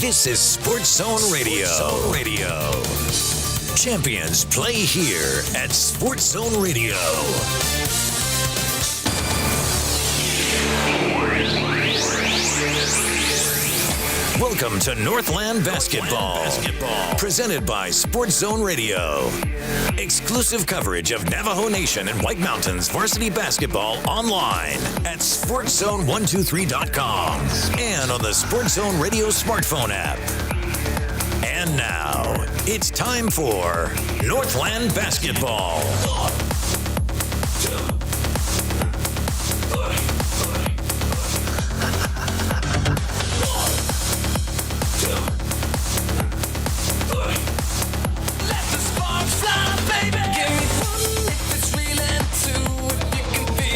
This is Sports Zone Radio. Champions play here at Sports Zone Radio. Welcome to Northland Basketball, presented by Sports Zone Radio. Exclusive coverage of Navajo Nation and White Mountains varsity basketball online at SportsZone123.com and on the Sports Zone Radio smartphone app. And now, it's time for Northland Basketball.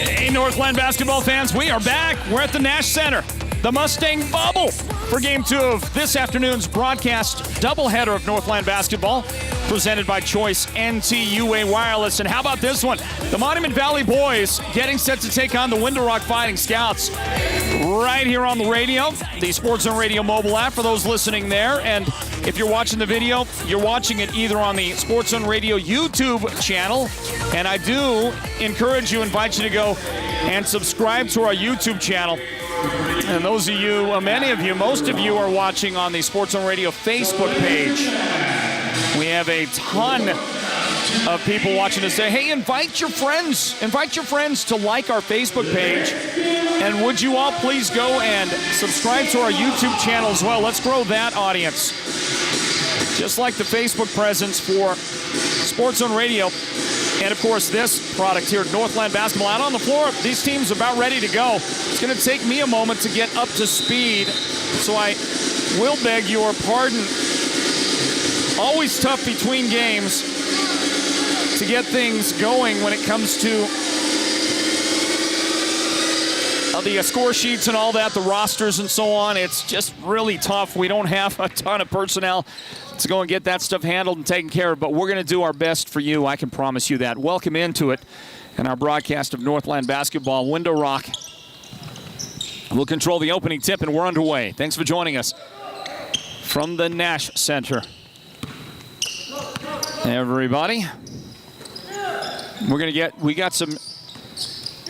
Hey, Northland basketball fans, we are back. We're at the Nash Center, the Mustang Bubble, for Game 2 of this afternoon's broadcast doubleheader of Northland basketball, presented by Choice NTUA Wireless. And how about this one? The Monument Valley boys getting set to take on the Window Rock Fighting Scouts right here on the radio, the Sports Zone Radio mobile app for those listening there. And if you're watching the video, you're watching it either on the Sports Zone Radio YouTube channel, and I do invite you to go and subscribe to our YouTube channel. And those of you, most of you are watching on the Sports Zone Radio Facebook page. We have a ton of people watching us say, hey, invite your friends to like our Facebook page. And would you all please go and subscribe to our YouTube channel as well? Let's grow that audience. Just like the Facebook presence for Sports Zone Radio. And, of course, this product here at Northland Basketball. Out on the floor, these teams are about ready to go. It's going to take me a moment to get up to speed, so I will beg your pardon. Always tough between games to get things going when it comes to the score sheets and all that, the rosters and so on. It's just really tough. We don't have a ton of personnel to go and get that stuff handled and taken care of, but we're going to do our best for you. I can promise you that. Welcome into it and our broadcast of Northland Basketball. Window Rock will control the opening tip, and we're underway. Thanks for joining us from the Nash Center. Everybody, we got some,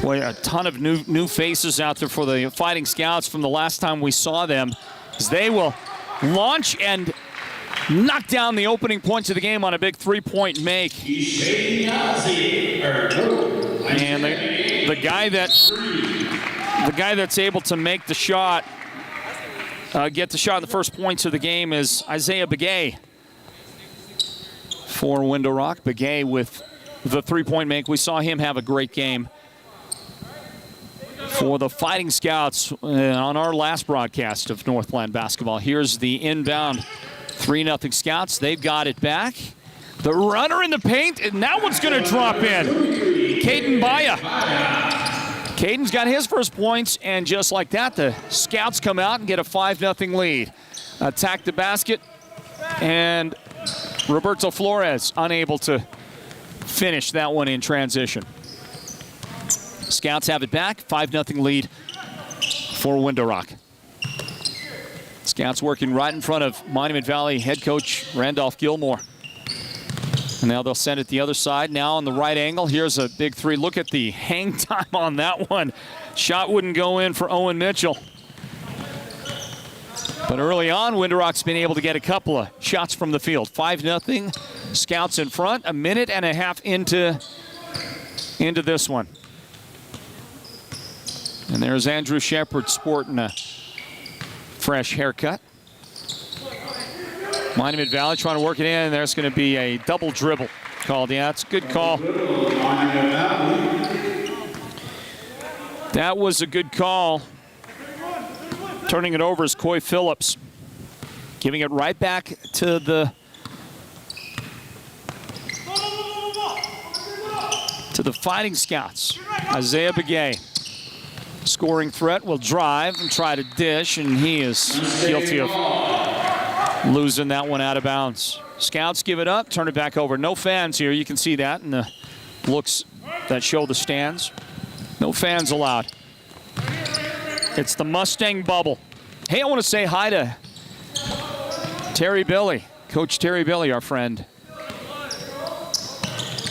a ton of new faces out there for the Fighting Scouts from the last time we saw them, as they will launch and knock down the opening points of the game on a big three-point make. And the guy that's able to make the shot, get the shot in the first points of the game is Isaiah Begay for Window Rock. Begay with the three-point make. We saw him have a great game for the Fighting Scouts on our last broadcast of Northland Basketball. Here's the inbound 3-0 Scouts. They've got it back. The runner in the paint, and that one's going to drop in. Caden Baya. Caden's got his first points, and just like that, the Scouts come out and get a 5-0 lead. Attack the basket, and Roberto Flores unable to finish that one in transition. Scouts have it back, 5-0 lead for Window Rock. Scouts working right in front of Monument Valley head coach Randolph Gilmore. And now they'll send it the other side. Now on the right angle, here's a big three. Look at the hang time on that one. Shot wouldn't go in for Owen Mitchell. But early on, Window Rock's been able to get a couple of shots from the field. 5-0, Scouts in front, a minute and a half into this one. And there's Andrew Shepard sporting a fresh haircut. Monument Valley trying to work it in. There's going to be a double dribble called. Yeah, it's a good call. That was a good call. Turning it over is Coy Phillips. Giving it right back to the Fighting Scouts. Isaiah Begay. Scoring threat, will drive and try to dish, and he is guilty of losing that one out of bounds. Scouts give it up, turn it back over. No fans here. You can see that in the looks that show the stands. No fans allowed. It's the Mustang Bubble. Hey, I want to say hi to Terry Billy, Coach Terry Billy, our friend.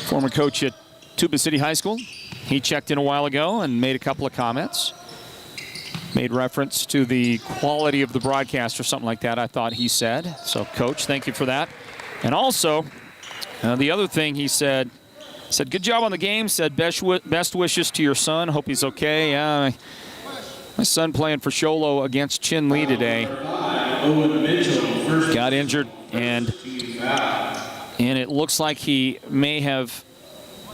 Former coach at Tuba City High School. He checked in a while ago and made a couple of comments. Made reference to the quality of the broadcast or something like that, I thought he said. So, Coach, thank you for that. And also, the other thing he said, good job on the game, said best wishes to your son. Hope he's okay. Yeah, my son playing for Sholo against Chin Lee today. Got injured, and it looks like he may have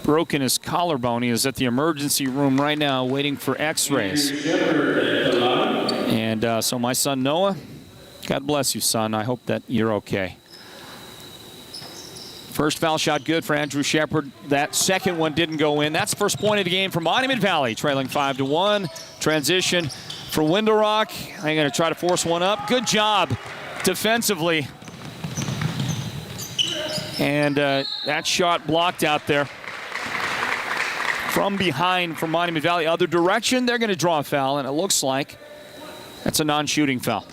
broken his collarbone. He is at the emergency room right now waiting for x-rays. And so my son Noah, God bless you, son. I hope that you're okay. First foul shot good for Andrew Shepard. That second one didn't go in. That's the first point of the game for Monument Valley, trailing 5-1. Transition for Window Rock. I'm going to try to force one up. Good job defensively. And that shot blocked out there from behind from Monument Valley. Other direction, they're going to draw a foul, and it looks like that's a non-shooting foul.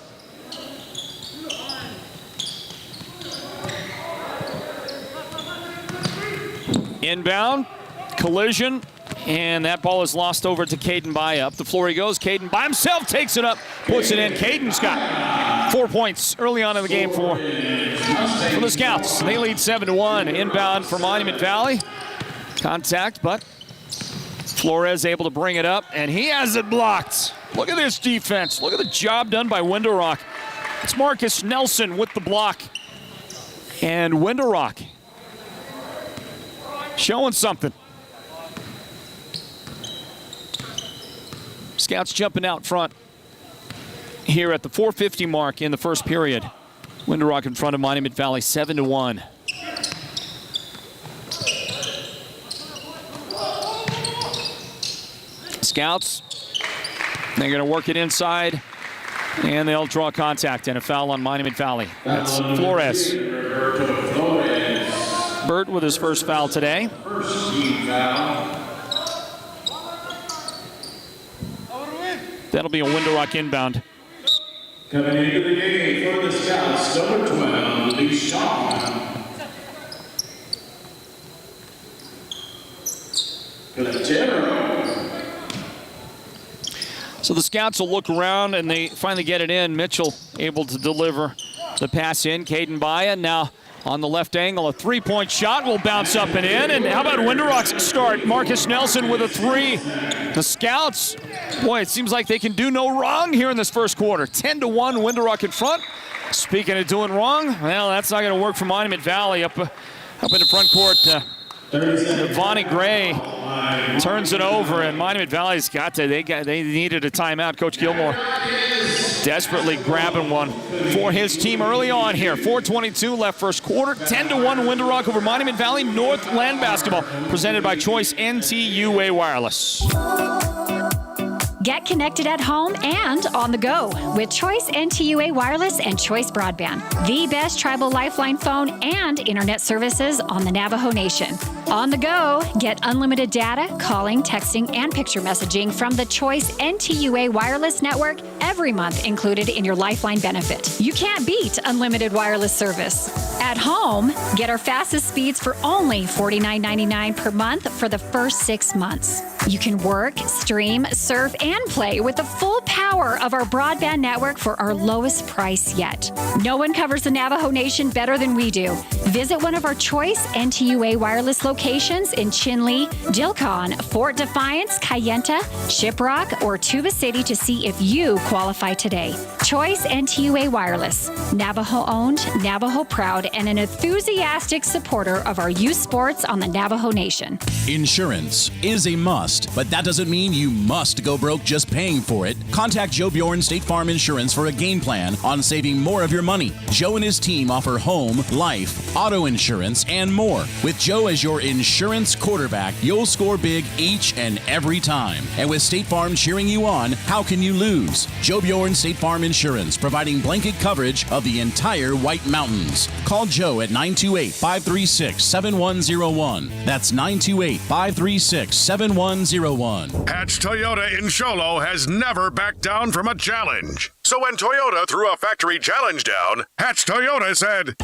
Inbound, collision, and that ball is lost over to Caden Baya. Up the floor he goes. Caden by himself takes it up, puts it in. Caden's got 4 points early on in the game for the Scouts. They lead 7-1. Inbound for Monument Valley. Contact, but Flores able to bring it up, and he has it blocked. Look at this defense. Look at the job done by Window Rock. It's Marcus Nelson with the block. And Window Rock showing something. Scouts jumping out front here at the 4:50 mark in the first period. Window Rock in front of Monument Valley, 7-1. Scouts, they're going to work it inside, and they'll draw contact and a foul on Monument Valley. That's Flores. Burt with his first foul today. That'll be a Window Rock inbound. Coming into the game for the Scouts, number 12, Deshaun Kayenta. So the Scouts will look around, and they finally get it in. Mitchell able to deliver the pass in. Caden Baya now on the left angle. A three-point shot will bounce up and in. And how about Window Rock's start? Marcus Nelson with a three. The Scouts, boy, it seems like they can do no wrong here in this first quarter. 10-1, Window Rock in front. Speaking of doing wrong, well, that's not going to work for Monument Valley up in the front court. Vonnie Gray turns it over, and Monument Valley's they needed a timeout. Coach Gilmore desperately grabbing one for his team early on here. 4:22 left first quarter. 10-1 Window Rock over Monument Valley. Northland Basketball presented by Choice NTUA Wireless. Get connected at home and on the go with Choice NTUA Wireless and Choice Broadband, the best tribal lifeline phone and internet services on the Navajo Nation. On the go, get unlimited data, calling, texting, and picture messaging from the Choice NTUA Wireless Network every month included in your lifeline benefit. You can't beat unlimited wireless service. At home, get our fastest speeds for only $49.99 per month for the first 6 months. You can work, stream, surf, and play with the full power of our broadband network for our lowest price yet. No one covers the Navajo Nation better than we do. Visit one of our Choice NTUA wireless locations in Chinle, Dilcon, Fort Defiance, Kayenta, Shiprock, or Tuba City to see if you qualify today. Choice NTUA Wireless, Navajo-owned, Navajo-proud, and an enthusiastic supporter of our youth sports on the Navajo Nation. Insurance is a must, but that doesn't mean you must go broke just paying for it. Contact Joe Bjorn State Farm Insurance for a game plan on saving more of your money. Joe and his team offer home, life, auto insurance, and more. With Joe as your insurance quarterback, you'll score big each and every time. And with State Farm cheering you on, how can you lose? Joe Bjorn State Farm Insurance, providing blanket coverage of the entire White Mountains. Call Joe at 928-536-7101. That's 928-536-7101. Hatch Toyota in Sholo has never backed back down from a challenge. So when Toyota threw a factory challenge down, Hatch Toyota said,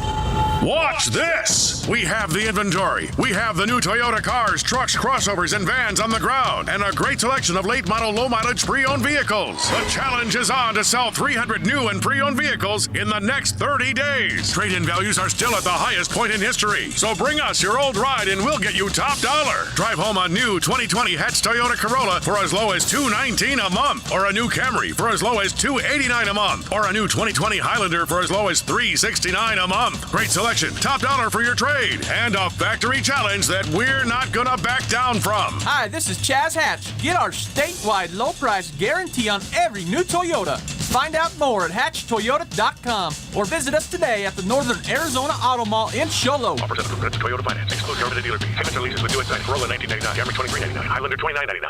"Watch this! We have the inventory. We have the new Toyota cars, trucks, crossovers, and vans on the ground, and a great selection of late model, low mileage pre-owned vehicles. The challenge is on to sell 300 new and pre-owned vehicles in the next 30 days. Trade-in values are still at the highest point in history. So bring us your old ride and we'll get you top dollar. Drive home a new 2020 Hatch Toyota Corolla for as low as $219 a month, or a new Camry for as low as $289 a month, or a new 2020 Highlander for as low as $369 a month. Great selection, top dollar for your trade, and a factory challenge that we're not gonna back down from." Hi, this is Chaz Hatch. Get our statewide low price guarantee on every new Toyota. Find out more at hatchtoyota.com or visit us today at the Northern Arizona Auto Mall in Show Low. Offers under credit Toyota Finance. Exclude government dealer fee. Payments and leases with US Corolla $19.99. Camry $23.99. Highlander $29.99.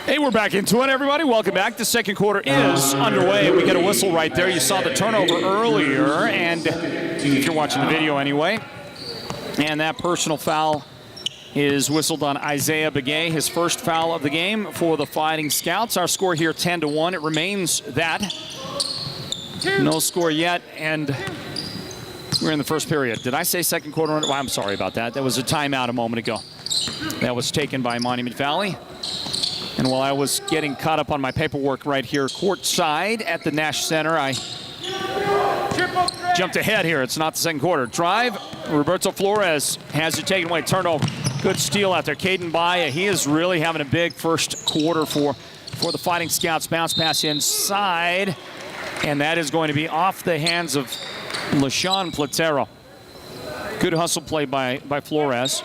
Hey, we're back into it, everybody. Welcome back. The second quarter is underway. We get a whistle right there. You saw the turnover earlier, and if you're watching the video anyway, and that personal foul is whistled on Isaiah Begay, his first foul of the game for the Fighting Scouts. Our score here 10-1. It remains that. No score yet, and we're in the first period. Did I say second quarter? Well, I'm sorry about that. That was a timeout a moment ago. That was taken by Monument Valley. And while I was getting caught up on my paperwork right here courtside at the Nash Center, I jumped ahead here. It's not the second quarter. Drive. Roberto Flores has it taken away. Turnover. Good steal out there. Caden Baya, he is really having a big first quarter for the Fighting Scouts. Bounce pass inside. And that is going to be off the hands of LaShawn Platero. Good hustle play by Flores.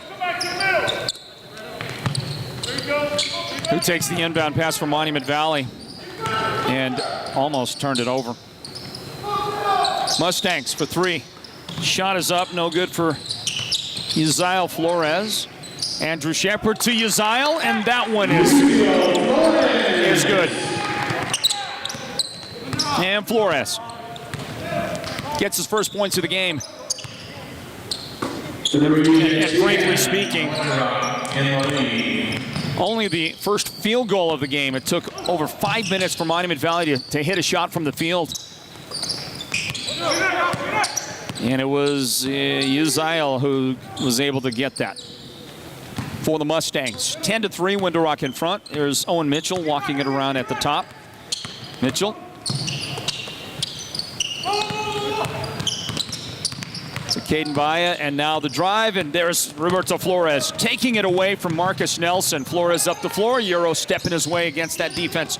Who takes the inbound pass from Monument Valley and almost turned it over. Mustangs for three. Shot is up, no good for Uziel Flores. Andrew Shepard to Uziel, and that one is good. And Flores gets his first points of the game. And frankly speaking, only the first field goal of the game. It took over 5 minutes for Monument Valley to hit a shot from the field. And it was Uziel who was able to get that for the Mustangs. 10-3, Window Rock in front. There's Owen Mitchell walking it around at the top. Mitchell. So Caden Baya, and now the drive, and there's Roberto Flores taking it away from Marcus Nelson. Flores up the floor, Euro stepping his way against that defense.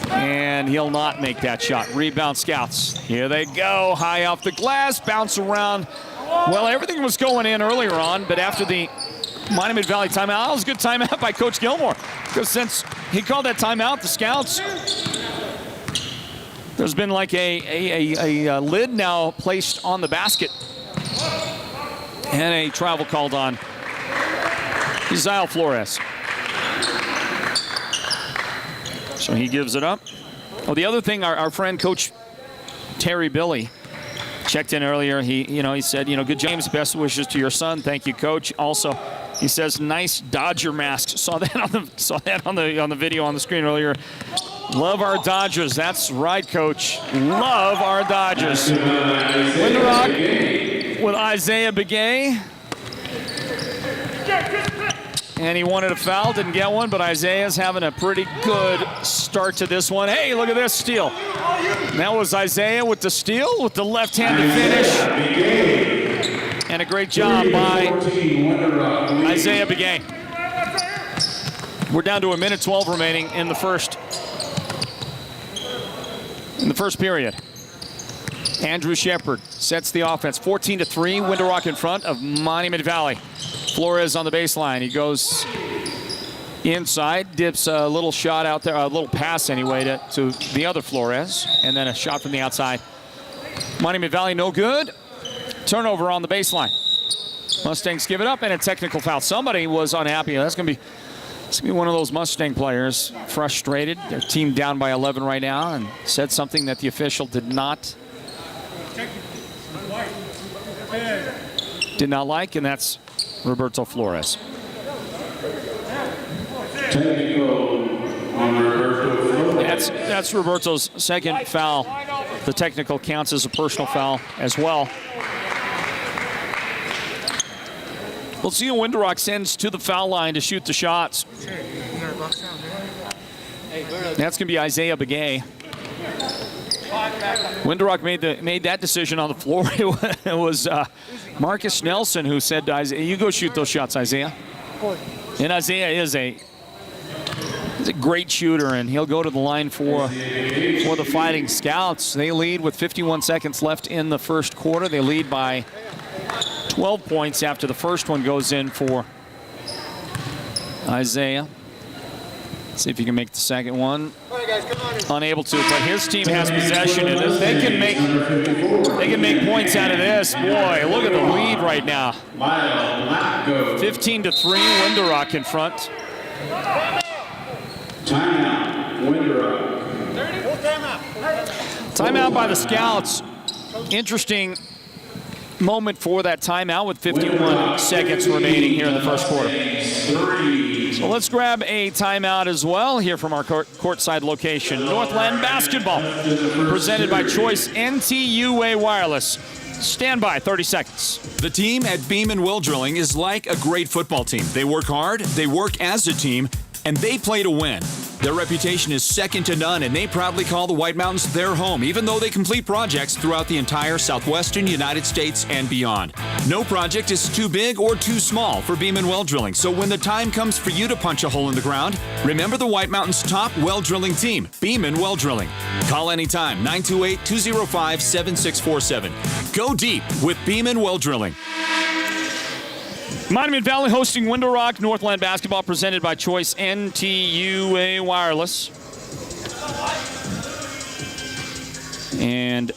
And he'll not make that shot. Rebound Scouts. Here they go, high off the glass, bounce around. Well, everything was going in earlier on, but after the Monument Valley timeout, that was a good timeout by Coach Gilmore. Because since he called that timeout, the Scouts, there's been like a lid now placed on the basket. And a travel called on Uziel Flores. So he gives it up. Oh, the other thing, our friend Coach Terry Billy checked in earlier. He said, good James, best wishes to your son. Thank you, Coach. Also, he says, nice Dodger mask. Saw that on the video on the screen earlier. Love our Dodgers. That's right, Coach. Love our Dodgers. Window Rock with Isaiah Begay. And he wanted a foul, didn't get one, but Isaiah's having a pretty good start to this one. Hey, look at this steal. That was Isaiah with the steal, with the left-handed finish. And a great job by Isaiah Begay. We're down to 1:12 remaining in the first period. Andrew Shepard sets the offense. 14-3, Window Rock in front of Monument Valley. Flores on the baseline. He goes inside, dips a little shot out there, a little pass anyway to the other Flores, and then a shot from the outside. Monument Valley no good. Turnover on the baseline. Mustangs give it up, and a technical foul. Somebody was unhappy. That's going to be one of those Mustang players, frustrated. Their team down by 11 right now, and said something that the official did not like, and that's Roberto Flores. That's That's Roberto's second foul. The technical counts as a personal foul as well. We'll see who Windrock sends to the foul line to shoot the shots. That's going to be Isaiah Begay. Windrock made that decision on the floor. It was Marcus Nelson who said to Isaiah, "You go shoot those shots, Isaiah." And Isaiah is a great shooter, and he'll go to the line for the Fighting Scouts. They lead with 51 seconds left in the first quarter. They lead by 12 points after the first one goes in for Isaiah. See if he can make the second one. Unable to, but his team has possession, and if they can make points out of this, boy, look at the lead right now. 15-3, Windrock in front. Timeout, Windrock. Timeout by the Scouts. Interesting moment for that timeout with 51 seconds remaining here in the first quarter. So let's grab a timeout as well here from our courtside location. Northland Basketball, presented by Choice NTUA Wireless. Stand by, 30 seconds. The team at Beam & Well Drilling is like a great football team. They work hard, they work as a team, and they play to win. Their reputation is second to none, and they proudly call the White Mountains their home, even though they complete projects throughout the entire southwestern United States and beyond. No project is too big or too small for Beam & Well Drilling, so when the time comes for you to punch a hole in the ground, remember the White Mountains' top well drilling team, Beam & Well Drilling. Call anytime, 928-205-7647. Go deep with Beam & Well Drilling. Monument Valley hosting Windrock. Northland Basketball presented by Choice NTUA Wireless. And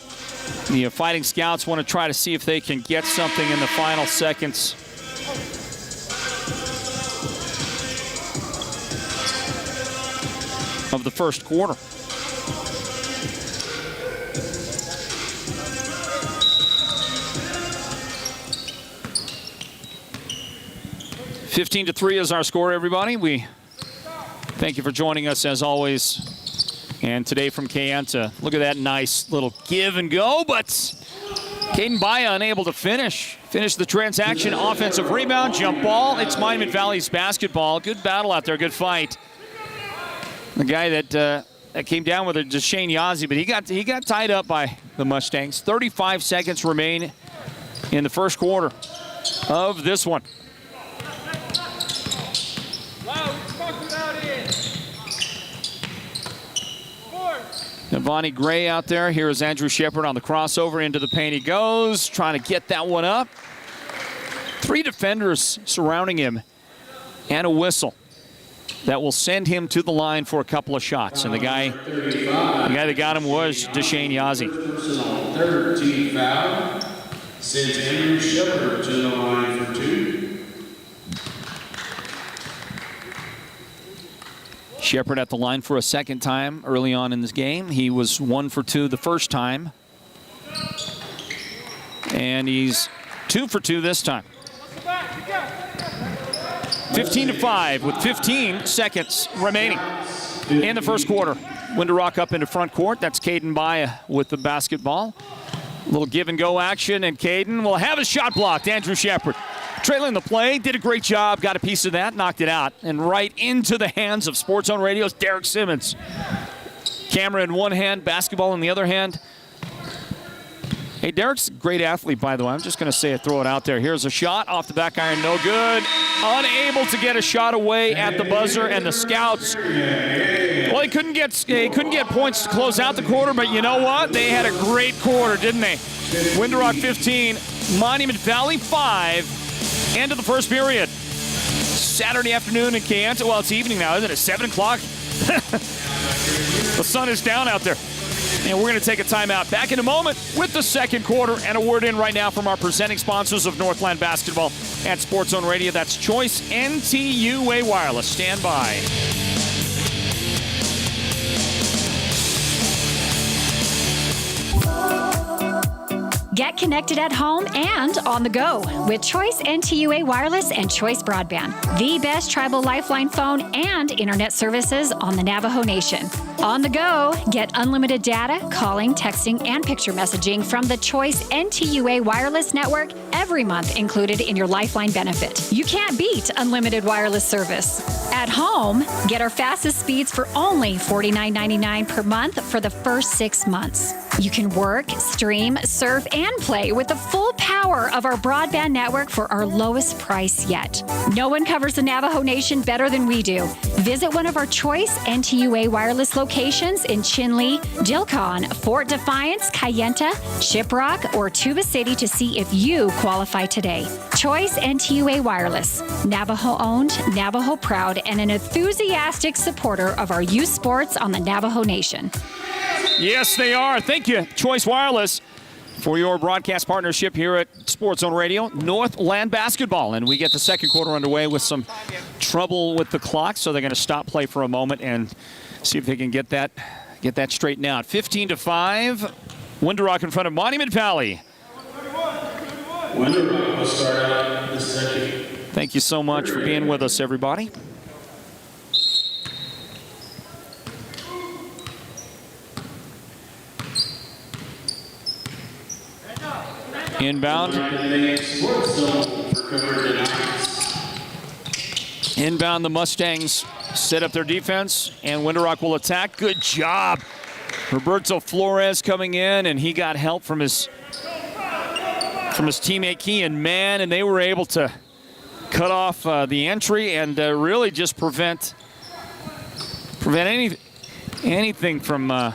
the Fighting Scouts want to try to see if they can get something in the final seconds. Of the first quarter. (15-3) is our score, everybody. We thank you for joining us as always. And today from Kayenta, look at that nice little give and go, but Caden Baya unable to finish the transaction. Offensive rebound, jump ball. It's Monument Valley's basketball. Good battle out there, good fight. The guy that came down with it, Deshane Yazzie, but he got tied up by the Mustangs. 35 seconds remain in the first quarter of this one. Navani Gray out there. Here is Andrew Shepard on the crossover. Into the paint he goes, trying to get that one up. 3 defenders surrounding him and a whistle that will send him to the line for a couple of shots. And the guy that got him was Deshane Yazzie. Personal 13 foul. Sends Andrew Shepard to the line for 2. Shepard at the line for a second time early on in this game. He was 1 for 2 the first time. And he's 2 for 2 this time. 15-5 with 15 seconds remaining in the first quarter. Windrock up into front court. That's Caden Baya with the basketball. A little give and go action, and Caden will have his shot blocked. Andrew Shepard trailing the play, did a great job, got a piece of that, knocked it out, and right into the hands of Sports Zone Radio's Derek Simmons. Camera in one hand, basketball in the other hand. Hey, Derek's a great athlete, by the way. I'm just going to say it, throw it out there. Here's a shot off the back iron, no good. Unable to get a shot away at the buzzer, and the Scouts, well, they couldn't get points to close out the quarter, but you know what? They had a great quarter, didn't they? Windrock 15, Monument Valley 5. End of the first period. Saturday afternoon in Kayenta. Well, it's evening now, isn't it? 7 o'clock. The sun is down out there. And we're going to take a timeout. Back in a moment with the second quarter, and a word in right now from our presenting sponsors of Northland Basketball at Sports Zone Radio. That's Choice NTUA Wireless. Stand by. Get connected at home and on the go with Choice NTUA Wireless and Choice Broadband, the best tribal lifeline phone and internet services on the Navajo Nation. On the go, get unlimited data, calling, texting, and picture messaging from the Choice NTUA Wireless Network every month included in your lifeline benefit. You can't beat unlimited wireless service. At home, get our fastest speeds for only $49.99 per month for the first 6 months. You can work, stream, surf, and play with the full power of our broadband network for our lowest price yet. No one covers the Navajo Nation better than we do. Visit one of our Choice NTUA wireless locations in Chinle, Dilcon, Fort Defiance, Kayenta, Shiprock, or Tuba City to see if you qualify today. Choice NTUA Wireless, Navajo-owned, Navajo-proud, and an enthusiastic supporter of our youth sports on the Navajo Nation. Yes, they are. Thank you, Choice Wireless, for your broadcast partnership here at Sports Zone Radio, Northland Basketball. And we get the second quarter underway with some trouble with the clock, so they're going to stop play for a moment and see if they can get that straightened out. 15-5, Window-Rock in front of Monument Valley. Window-Rock will start out the second. Thank you so much for being with us, everybody. Inbound. Inbound, the Mustangs set up their defense, and Window-Rock will attack. Good job. Roberto Flores coming in, and he got help from his teammate Kean Mann, and they were able to cut off the entry and really just prevent anything from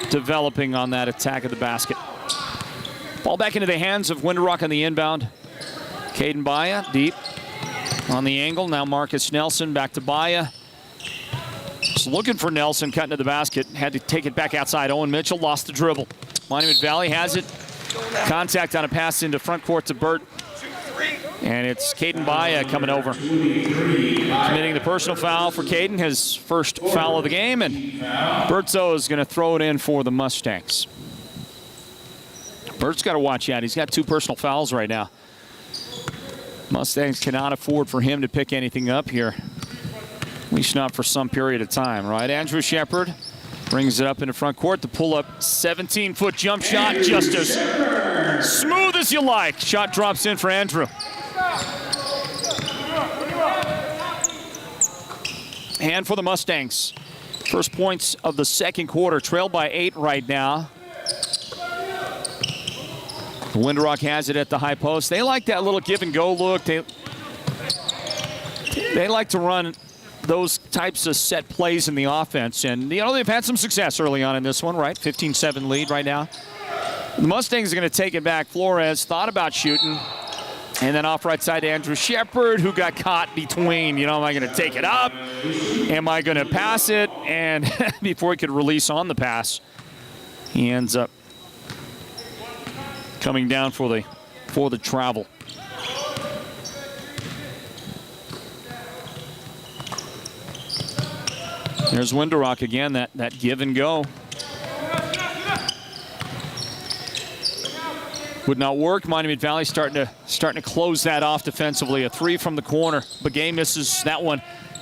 developing on that attack of the basket. Ball back into the hands of Window-Rock on the inbound. Caden Baya deep on the angle. Now Marcus Nelson back to Baya. Just looking for Nelson, cutting to the basket. Had to take it back outside. Owen Mitchell lost the dribble. Monument Valley has it. Contact on a pass into front court to Burt. And it's Caden Baya coming over. Committing the personal foul for Caden, his first foul of the game. And Bertzo is going to throw it in for the Mustangs. Bert's got to watch out. He's got 2 personal fouls right now. Mustangs cannot afford for him to pick anything up here. At least not for some period of time, right? Andrew Shepard brings it up into front court. The pull-up 17-foot jump shot, just as smooth as you like. Shot drops in for Andrew. And for the Mustangs, first points of the second quarter, trailed by 8 right now. Window-Rock has it at the high post. They like that little give and go look. They like to run those types of set plays in the offense. And, you know, they've had some success early on in this one, right? 15-7 lead right now. The Mustangs are going to take it back. Flores thought about shooting. And then off right side to Andrew Shepard, who got caught between, you know, am I going to take it up? Am I going to pass it? And before he could release on the pass, he ends up coming down for the travel. There's Window-Rock again, that give and go. Would not work. Monument Valley starting to close that off defensively. A 3 from the corner. Begay misses that one.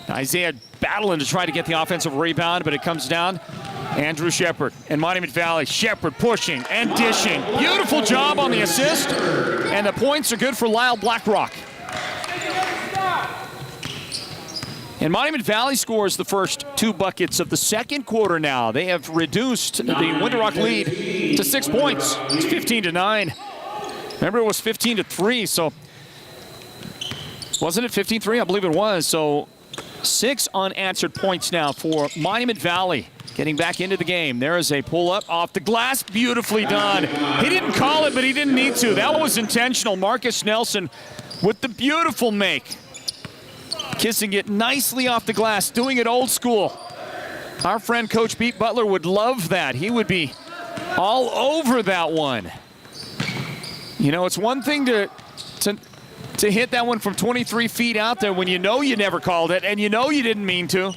Isaiah battling to try to get the offensive rebound, but it comes down. Andrew Shepard and Monument Valley. Shepard pushing and dishing. Beautiful job on the assist. And the points are good for Lyle Blackrock. And Monument Valley scores the first 2 buckets of the second quarter now. They have reduced the Window-Rock lead to 6 points. It's 15-9. Remember, it was 15-3, so wasn't it 15-3? I believe it was. So 6 unanswered points now for Monument Valley. Getting back into the game. There is a pull-up off the glass. Beautifully done. He didn't call it, but he didn't need to. That was intentional. Marcus Nelson with the beautiful make. Kissing it nicely off the glass, doing it old school. Our friend Coach Pete Butler would love that. He would be all over that one. You know, it's one thing to hit that one from 23 feet out there when you know you never called it and you know you didn't mean to.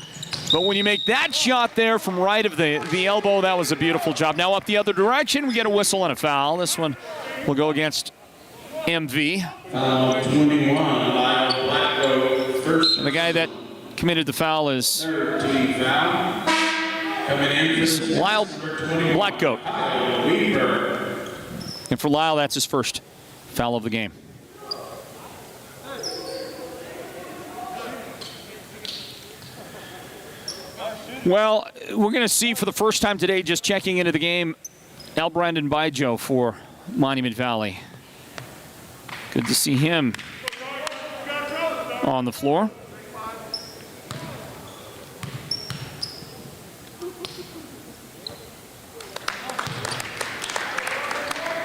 But when you make that shot there from right of the elbow, that was a beautiful job. Now up the other direction, we get a whistle and a foul. This one will go against MV. 21, Lyle Blackcoat, first. And the guy that committed the foul is 13 foul. Coming in for Lyle Blackcoat. Weaver. And for Lyle, that's his first foul of the game. Well, we're going to see for the first time today, just checking into the game, Brandon Bijo for Monument Valley. Good to see him on the floor.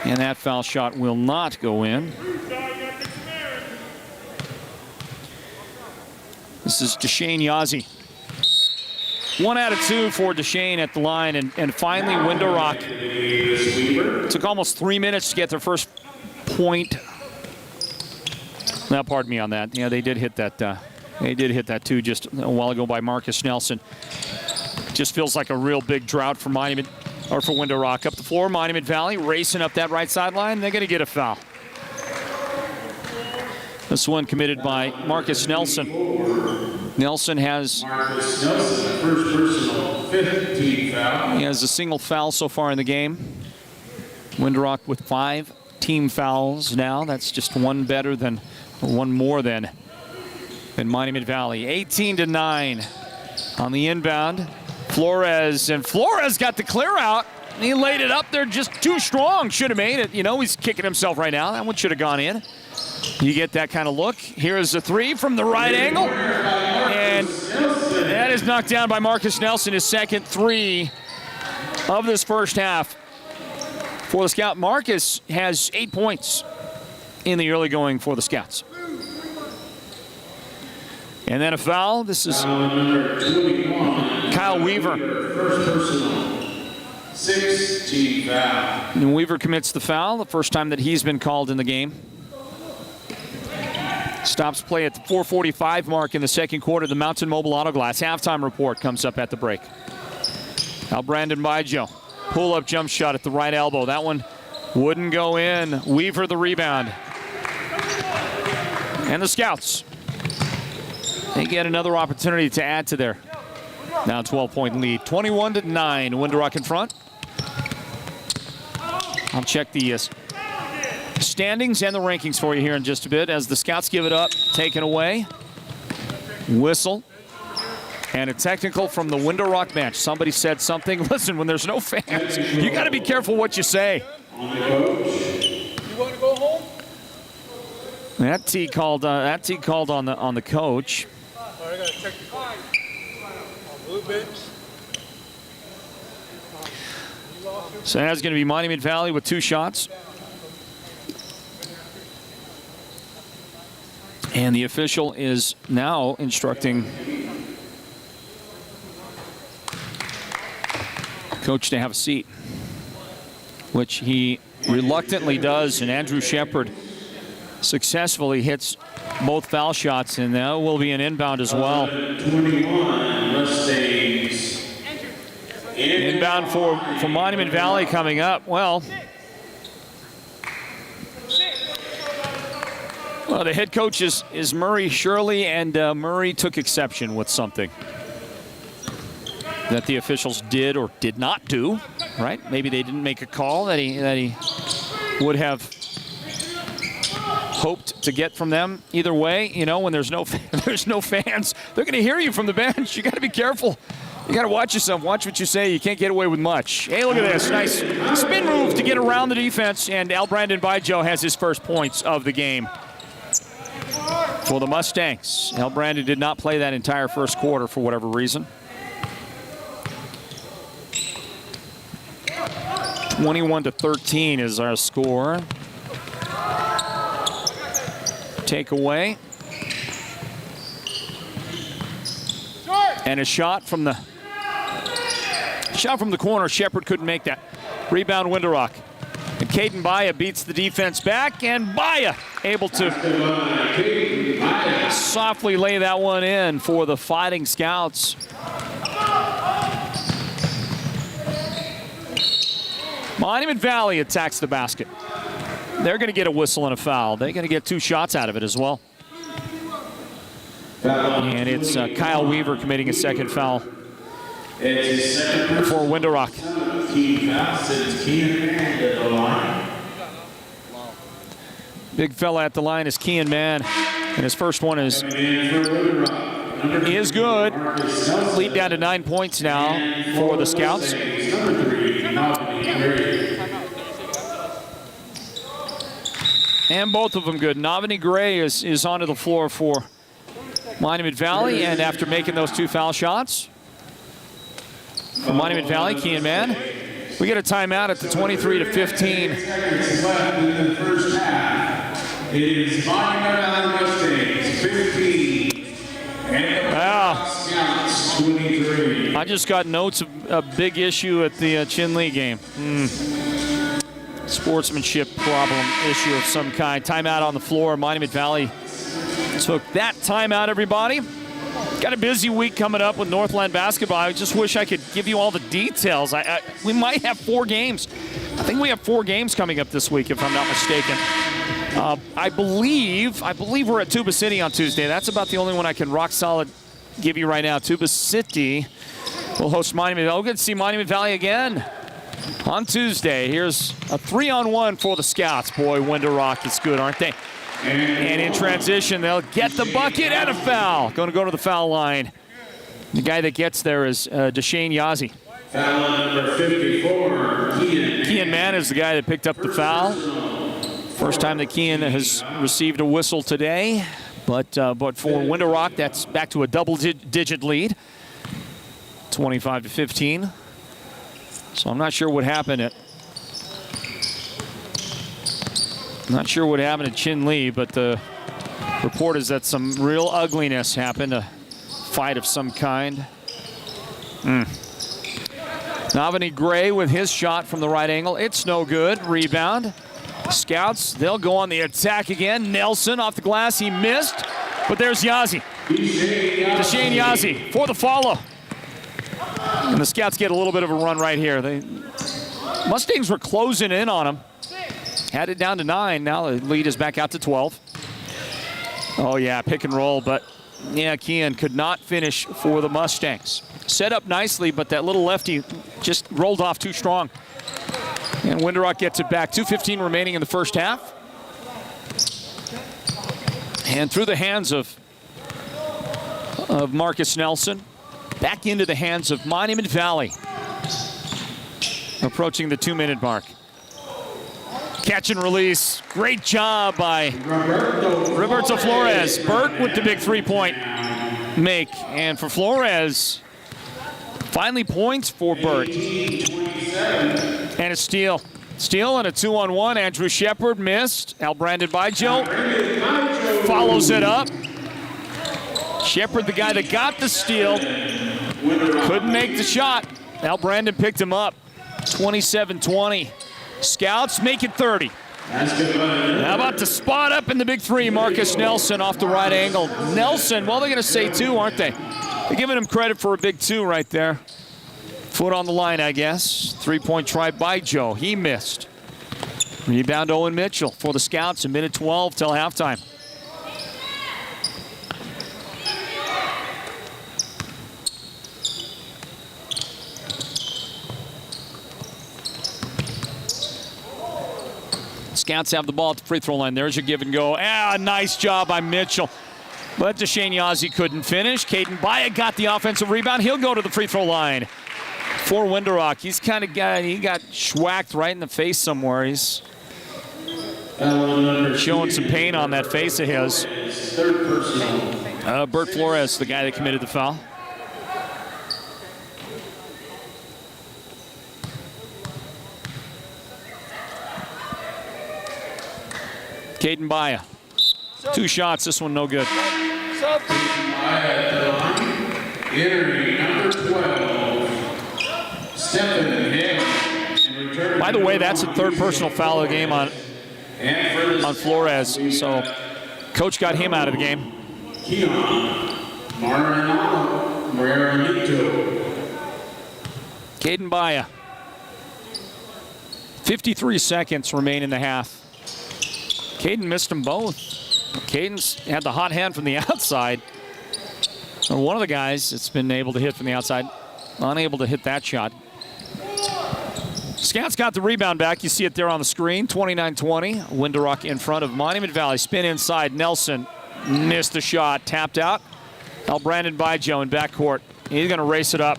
And that foul shot will not go in. This is Deshane Yazzie. 1 out of 2 for Deshane at the line, and finally Window Rock. Took almost 3 minutes to get their first point. Now, pardon me on that. Yeah, they did hit that. They did hit that too just a while ago by Marcus Nelson. Just feels like a real big drought for Monument, or for Window Rock. Up the floor, Monument Valley racing up that right sideline. They're going to get a foul. This one committed by Marcus Nelson. Nelson has Marcus Nelson, first personal, 15 foul. He has a single foul so far in the game. Window Rock with 5 team fouls now. That's just one better than, or one more than Monument Valley. 18-9 on the inbound. Flores, and Flores got the clear out. He laid it up there just too strong. Should have made it. You know, he's kicking himself right now. That one should have gone in. You get that kind of look. Here's a 3 from the right angle. And that is knocked down by Marcus Nelson, his second 3 of this first half. For the Scout, Marcus has 8 points in the early going for the Scouts. And then a foul. This is Kyle Weaver. First personal, 16 foul. And Weaver commits the foul, the first time that he's been called in the game. Stops play at the 4:45 mark in the second quarter. The Mountain Mobile Auto Glass halftime report comes up at the break. Now Brandon Bijo, pull-up jump shot at the right elbow. That one wouldn't go in. Weaver the rebound. And the Scouts, they get another opportunity to add to their now 12-point lead. 21-9, Window Rock in front. I'll check the standings and the rankings for you here in just a bit as the Scouts give it up, taken away. Whistle. And a technical from the Window Rock bench. Somebody said something. Listen, when there's no fans, you got to be careful what you say. You want to go home? That T called on the coach. I got to check the call. Blue bench. So that's going to be Monument Valley with 2 shots. And the official is now instructing coach to have a seat, which he reluctantly does, and Andrew Shepard successfully hits both foul shots, and that will be an inbound as well. 21, Mustangs. Inbound for Monument Valley coming up. Well, the head coach is Murray Shirley, and Murray took exception with something that the officials did or did not do, right? Maybe they didn't make a call that he would have hoped to get from them. Either way, you know, when there's no fans, they're going to hear you from the bench. You got to be careful. You got to watch yourself. Watch what you say. You can't get away with much. Hey, look at this. Nice spin move to get around the defense, and Brandon Bijo has his first points of the game for the Mustangs. Brandon did not play that entire first quarter for whatever reason. 21-13 is our score. Takeaway. And a shot from the corner. Shepard couldn't make that. Rebound, Window Rock. And Caden Baya beats the defense back, and Baya able to softly lay that one in for the Fighting Scouts. Monument Valley attacks the basket. They're going to get a whistle and a foul. They're going to get 2 shots out of it as well. And it's Kyle Weaver committing a second foul for Winderock. Big fella at the line is Kean Mann, and his first one is good. Lead down to 9 points now for the Scouts. And both of them good. Navani Gray is onto the floor for Monument Valley, and after making those 2 foul shots for Monument Valley, Kean Mann, we get a timeout at the 23-15. Seconds left in the first half. It is Monument Valley Mustangs 15 and the Scouts 23. I just got notes of a big issue at the Chin Lee game. Sportsmanship problem issue of some kind. Timeout on the floor. Monument Valley took that timeout, everybody. Got a busy week coming up with Northland Basketball. I just wish I could give you all the details. We might have 4 games. I think we have 4 games coming up this week, if I'm not mistaken. I believe we're at Tuba City on Tuesday. That's about the only one I can rock solid give you right now. Tuba City will host Monument Valley. We'll get to see Monument Valley again on Tuesday. Here's a 3-on-1 for the Scouts. Boy, Winderock is good, aren't they? And in transition, they'll get the bucket and a foul. Going to go to the foul line. The guy that gets there is Deshane Yazzie. Foul number 54, Kean Mann is the guy that picked up the foul. First time that Kean has received a whistle today. But for Winderock, that's back to a double-digit lead, 25-15. So I'm not sure what happened at Chin Lee, but the report is that some real ugliness happened, a fight of some kind. Navani Gray with his shot from the right angle. It's no good. Rebound. Scouts, they'll go on the attack again. Nelson off the glass. He missed, but there's Yazzie. Deshane Yazzie for the follow. And the Scouts get a little bit of a run right here. Mustangs were closing in on them. Had it down to 9. Now the lead is back out to 12. Oh, yeah, pick and roll. But, yeah, Kean could not finish for the Mustangs. Set up nicely, but that little lefty just rolled off too strong. And Winderock gets it back. 2:15 remaining in the first half. And through the hands of Marcus Nelson. Back into the hands of Monument Valley. Approaching the 2-minute mark. Catch and release. Great job by Roberto Flores. Burt with the big 3-point make. And for Flores, finally points for Burt. And a steal. Steal and a 2-on-1. Andrew Shepard missed. Al-Brandon Baijo follows it up. Shepard, the guy that got the steal, couldn't make the shot. Al-Brandon picked him up. 27-20. Scouts make it 30. How about the spot up in the big 3? Marcus Nelson off the right angle. Nelson, well, they're going to say 2, aren't they? They're giving him credit for a big 2 right there. Foot on the line, I guess. 3-point try by Joe. He missed. Rebound Owen Mitchell for the Scouts. A minute 12 till halftime. Scouts have the ball at the free throw line. There's your give and go. Nice job by Mitchell. But Deshane Yazzie couldn't finish. Caden Baya got the offensive rebound. He'll go to the free throw line for Winderock. He's kind of guy, he got schwacked right in the face somewhere. He's showing some pain on that face of his. Burt Flores, the guy that committed the foul. Caden Baya. 2 shots, this one no good. Entering number 12, Stephen Hill. By the way, that's the 3rd personal foul of the game on Flores. So coach got him out of the game. Caden Baya. 53 seconds remain in the half. Caden missed them both. Caden's had the hot hand from the outside. And one of the guys that's been able to hit from the outside, unable to hit that shot. Scouts got the rebound back. You see it there on the screen. 29-20. Winderuck in front of Monument Valley. Spin inside. Nelson missed the shot. Tapped out. Now Brandon Bijo in backcourt. He's going to race it up.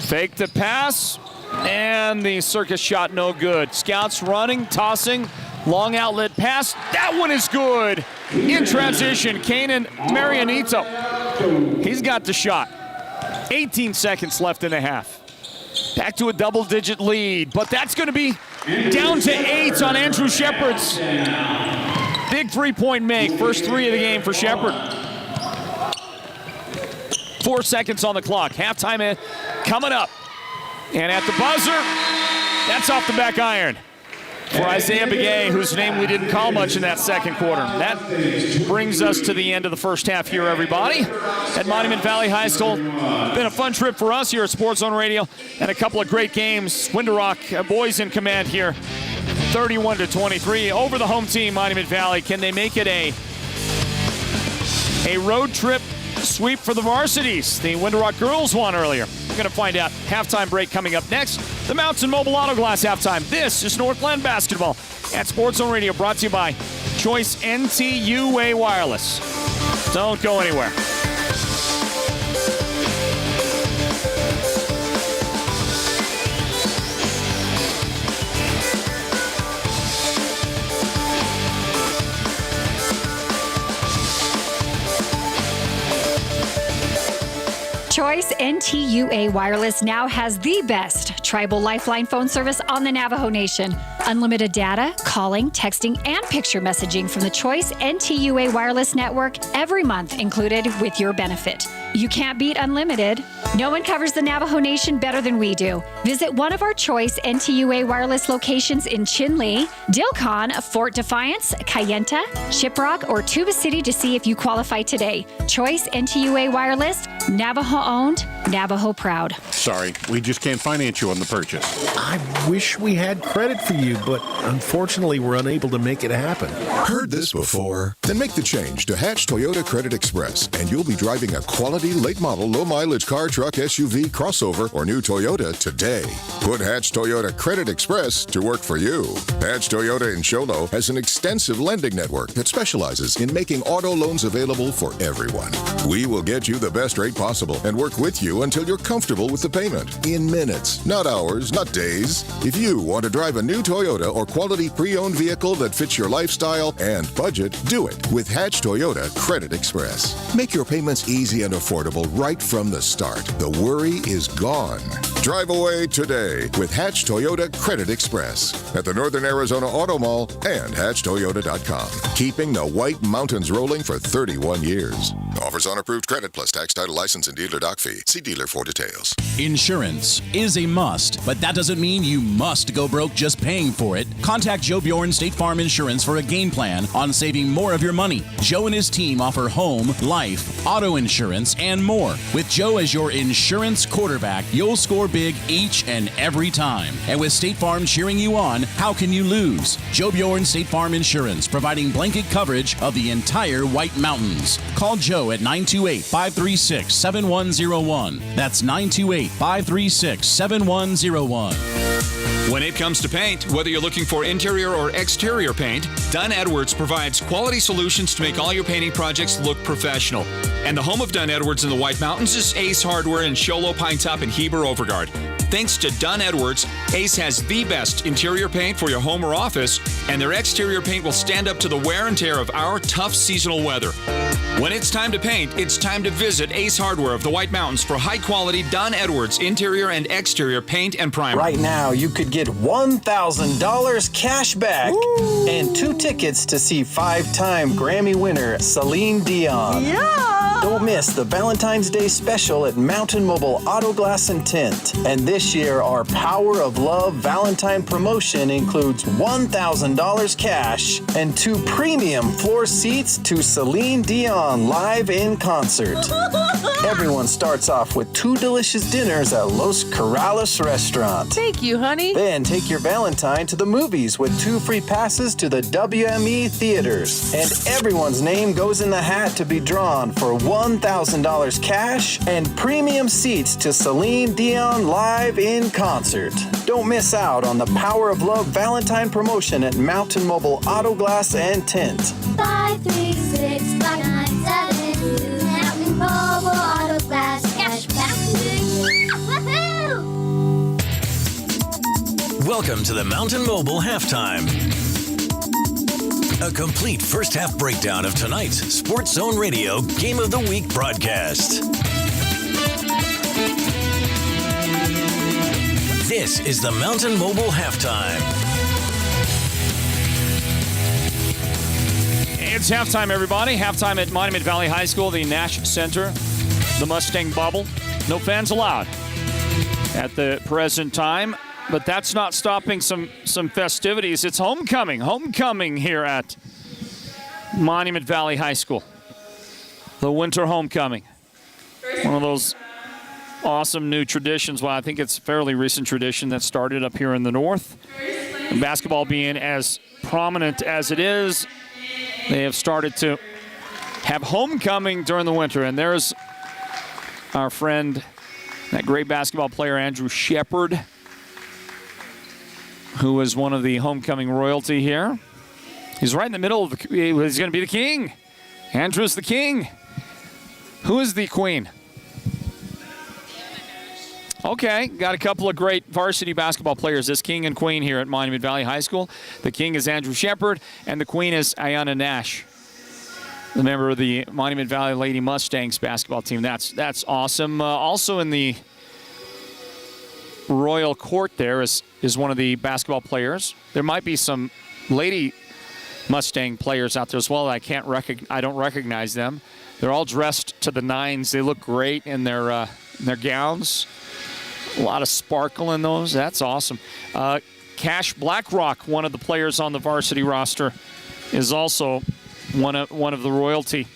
Fake the pass. And the circus shot no good. Scouts running, tossing. Long outlet pass. That one is good. In transition, Kanan Marianito. He's got the shot. 18 seconds left in the half. Back to a double-digit lead, but that's going to be down to 8 on Andrew Shepard's big three-point make. First three of the game for Shepard. 4 seconds on the clock. Halftime coming up. And at the buzzer, that's off the back iron for Isaiah Begay, whose name we didn't call much in that second quarter. That brings us to the end of the first half here, everybody, at Monument Valley High School. Been a fun trip for us here at Sports Zone Radio, and a couple of great games. Winderuck boys in command here, 31-23 over the home team, Monument Valley. Can they make it a road trip sweep for the varsities? The Winderuck girls won earlier. We're going to find out. Halftime break coming up next. The Mountain Mobile Auto Glass halftime. This is Northland Basketball at Sports Zone Radio, brought to you by Choice NTUA Wireless. Don't go anywhere. Choice NTUA Wireless now has the best tribal lifeline phone service on the Navajo Nation. Unlimited data, calling, texting, and picture messaging from the Choice NTUA Wireless Network every month included with your benefit. You can't beat unlimited. No one covers the Navajo Nation better than we do. Visit one of our Choice NTUA Wireless locations in Chinle, Dilcon, Fort Defiance, Kayenta, Shiprock, or Tuba City to see if you qualify today. Choice NTUA Wireless, Navajo-owned, Navajo proud. Sorry, we just can't finance you on the purchase. I wish we had credit for you, but unfortunately we're unable to make it happen. Heard this before? Then make the change to Hatch Toyota Credit Express, and you'll be driving a quality, late-model, low-mileage car, truck, SUV, crossover, or new Toyota today. Put Hatch Toyota Credit Express to work for you. Hatch Toyota in Sholo has an extensive lending network that specializes in making auto loans available for everyone. We will get you the best rate possible and work with you until you're comfortable with the payment. In minutes, not hours, not days. If you want to drive a new Toyota or quality pre-owned vehicle that fits your lifestyle and budget, do it with Hatch Toyota Credit Express. Make your payments easy and affordable right from the start. The worry is gone. Drive away today with Hatch Toyota Credit Express at the Northern Arizona Auto Mall and HatchToyota.com. Keeping the White Mountains rolling for 31 years. Offers on approved credit plus tax, title, license, and dealer doc fee. See dealer for details. Insurance is a must, but that doesn't mean you must go broke just paying for it. Contact Joe Bjorn State Farm Insurance for a game plan on saving more of your money. Joe and his team offer home, life, auto insurance, and more. With Joe as your insurance quarterback, you'll score big each and every time. And with State Farm cheering you on, how can you lose? Joe Bjorn State Farm Insurance, providing blanket coverage of the entire White Mountains. Call Joe at 928-536-7101. That's 928-536-7101. When it comes to paint, whether you're looking for interior or exterior paint, Dunn Edwards provides quality solutions to make all your painting projects look professional. And the home of Dunn Edwards in the White Mountains is Ace Hardware in Sholo, Pine Top, and Heber Overgard. Thanks to Dunn Edwards, Ace has the best interior paint for your home or office, and their exterior paint will stand up to the wear and tear of our tough seasonal weather. When it's time to paint, it's time to visit Ace Hardware of the White Mountains for high-quality Dunn Edwards interior and exterior paint and primer. Right now, you could get $1,000 cash back and 2 tickets to see 5-time Grammy winner Celine Dion. Yeah! Don't miss the Valentine's Day special at Mountain Mobile Auto Glass and Tint. And this year, our Power of Love Valentine promotion includes $1,000 cash and 2 premium floor seats to Celine Dion. Dion live in concert. Everyone starts off with 2 delicious dinners at Los Corrales restaurant. Thank you, honey. Then take your Valentine to the movies with 2 free passes to the WME theaters. And everyone's name goes in the hat to be drawn for $1,000 cash and premium seats to Celine Dion live in concert. Don't miss out on the Power of Love Valentine promotion at Mountain Mobile Auto Glass and Tint. 536-5972 Mountain Mobile Auto Glass Cashback. Woohoo! Welcome to the Mountain Mobile Halftime. A complete first half breakdown of tonight's Sports Zone Radio Game of the Week broadcast. This is the Mountain Mobile Halftime. It's halftime, everybody. Halftime at Monument Valley High School, the Nash Center, the Mustang Bubble. No fans allowed at the present time, but that's not stopping some festivities. It's homecoming here at Monument Valley High School. The winter homecoming. One of those awesome new traditions. Well, I think it's a fairly recent tradition that started up here in the north. And basketball being as prominent as it is, they have started to have homecoming during the winter. And there's our friend, that great basketball player, Andrew Shepard, who is one of the homecoming royalty here. He's right in the middle of he's going to be the king. Andrew's the king. Who is the queen? Okay, got a couple of great varsity basketball players, this king and queen here at Monument Valley High School. The king is Andrew Shepard, and the queen is Kayenta Nash, the member of the Monument Valley Lady Mustangs basketball team. That's awesome. Also in the royal court there is one of the basketball players. There might be some lady Mustang players out there as well. I don't recognize them. They're all dressed to the nines. They look great in their gowns. A lot of sparkle in those. That's awesome. Cash Blackrock, one of the players on the varsity roster, is also one of the royalty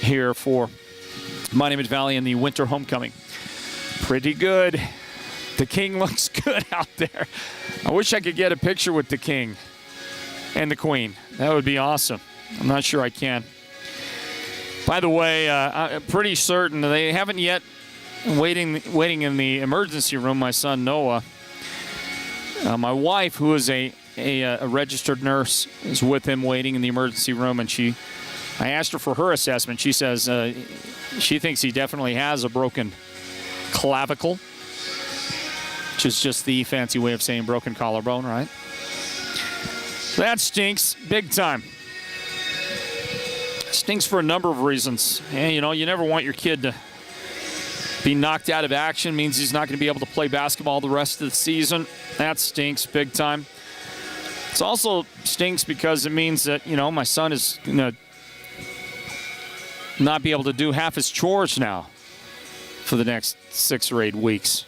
here for Monument Valley in the winter homecoming. Pretty good. The king looks good out there. I wish I could get a picture with the king and the queen. That would be awesome. I'm not sure I can. By the way, I'm pretty certain they haven't yet. Waiting in the emergency room, my son Noah. My wife, who is a registered nurse, is with him waiting in the emergency room, and I asked her for her assessment. She says she thinks he definitely has a broken clavicle, which is just the fancy way of saying broken collarbone, right? That stinks big time. Stinks for a number of reasons. And, you never want your kid to be knocked out of action. Means he's not going to be able to play basketball the rest of the season. That stinks big time. It also stinks because it means that, my son is going to not be able to do half his chores now for the next 6 or 8 weeks.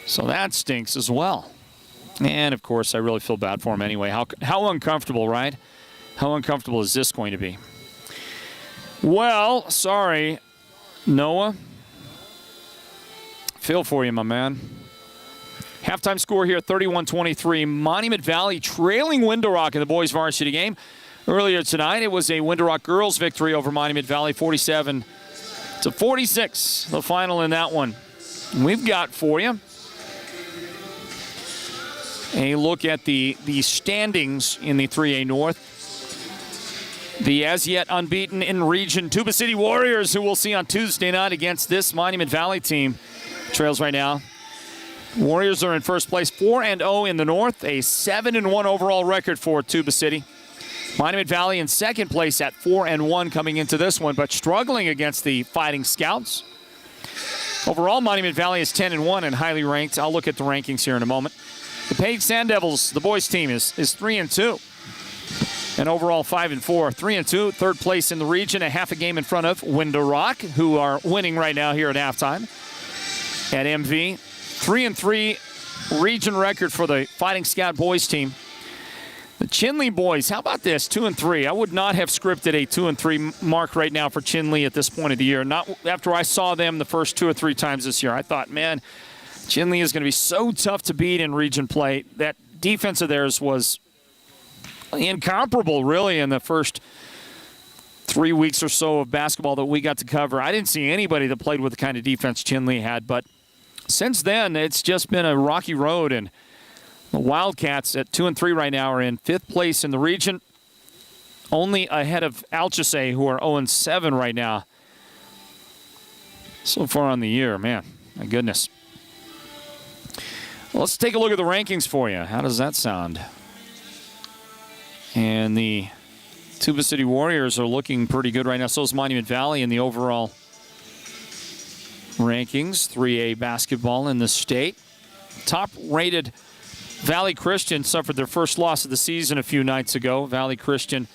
So that stinks as well. And, of course, I really feel bad for him anyway. How uncomfortable, right? How uncomfortable is this going to be? Well, sorry, Noah. Feel for you, my man. Halftime score here, 31-23. Monument Valley trailing Window Rock in the boys varsity game. Earlier tonight, it was a Window Rock girls victory over Monument Valley, 47-46. The final in that one. We've got for you a look at the standings in the 3A North. The as yet unbeaten in region Tuba City Warriors, who we'll see on Tuesday night against this Monument Valley team. Trails right now. Warriors are in first place, 4-0 in the north, a 7-1 overall record for Tuba City. Monument Valley in second place at 4-1 coming into this one, but struggling against the Fighting Scouts. Overall, Monument Valley is 10-1 and highly ranked. I'll look at the rankings here in a moment. The Page Sand Devils, the boys team, is 3-2. And overall 5-4. 3-2, third place in the region, a half a game in front of Window Rock, who are winning right now here at halftime. At MV, 3-3 region record for the Fighting Scout boys team. The Chinley boys, how about this? 2-3. I would not have scripted a 2-3 mark right now for Chinley at this point of the year. Not after I saw them the first 2 or 3 times this year. I thought, man, Chinley is going to be so tough to beat in region play. That defense of theirs was incomparable, really, in the first 3 weeks or so of basketball that we got to cover. I didn't see anybody that played with the kind of defense Chinley had, but since then, it's just been a rocky road, and the Wildcats at 2-3 right now are in 5th place in the region, only ahead of Alchese, who are 0-7 right now. So far on the year, man, my goodness. Well, let's take a look at the rankings for you. How does that sound? And the Tuba City Warriors are looking pretty good right now. So is Monument Valley in the overall rankings, 3A basketball in the state. Top-rated Valley Christian suffered their first loss of the season a few nights ago. Valley Christian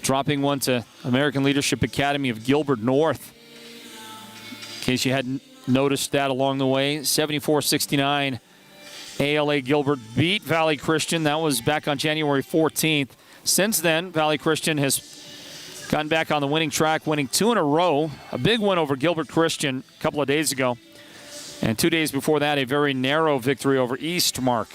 dropping one to American Leadership Academy of Gilbert North. In case you hadn't noticed that along the way, 74-69. ALA Gilbert beat Valley Christian. That was back on January 14th. Since then, Valley Christian has gotten back on the winning track, winning 2 in a row. A big win over Gilbert Christian a couple of days ago. And 2 days before that, a very narrow victory over Eastmark,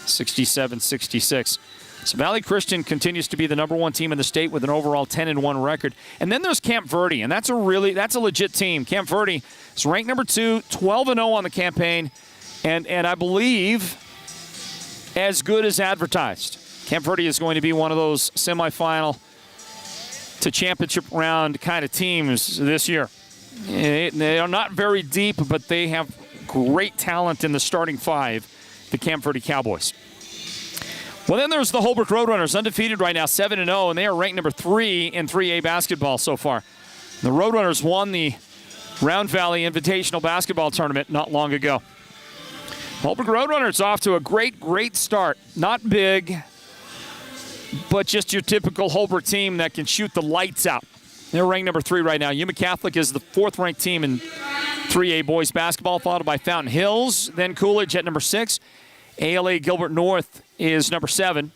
67-66. So Valley Christian continues to be the #1 team in the state with an overall 10-1 record. And then there's Camp Verde, and that's a legit team. Camp Verde is ranked #2, 12-0 on the campaign, and I believe as good as advertised. Camp Verde is going to be one of those semifinal to championship round kind of teams this year. They are not very deep, but they have great talent in the starting 5, the Camp Verde Cowboys. Well, then there's the Holbrook Roadrunners, undefeated right now, 7-0, and they are ranked #3 in 3A basketball so far. The Roadrunners won the Round Valley Invitational Basketball Tournament not long ago. Holbrook Roadrunners off to a great start. Not big, but just your typical Holbrook team that can shoot the lights out. They're ranked #3 right now. Yuma Catholic is the 4th-ranked team in 3A boys basketball, followed by Fountain Hills, then Coolidge at #6. ALA Gilbert North is #7.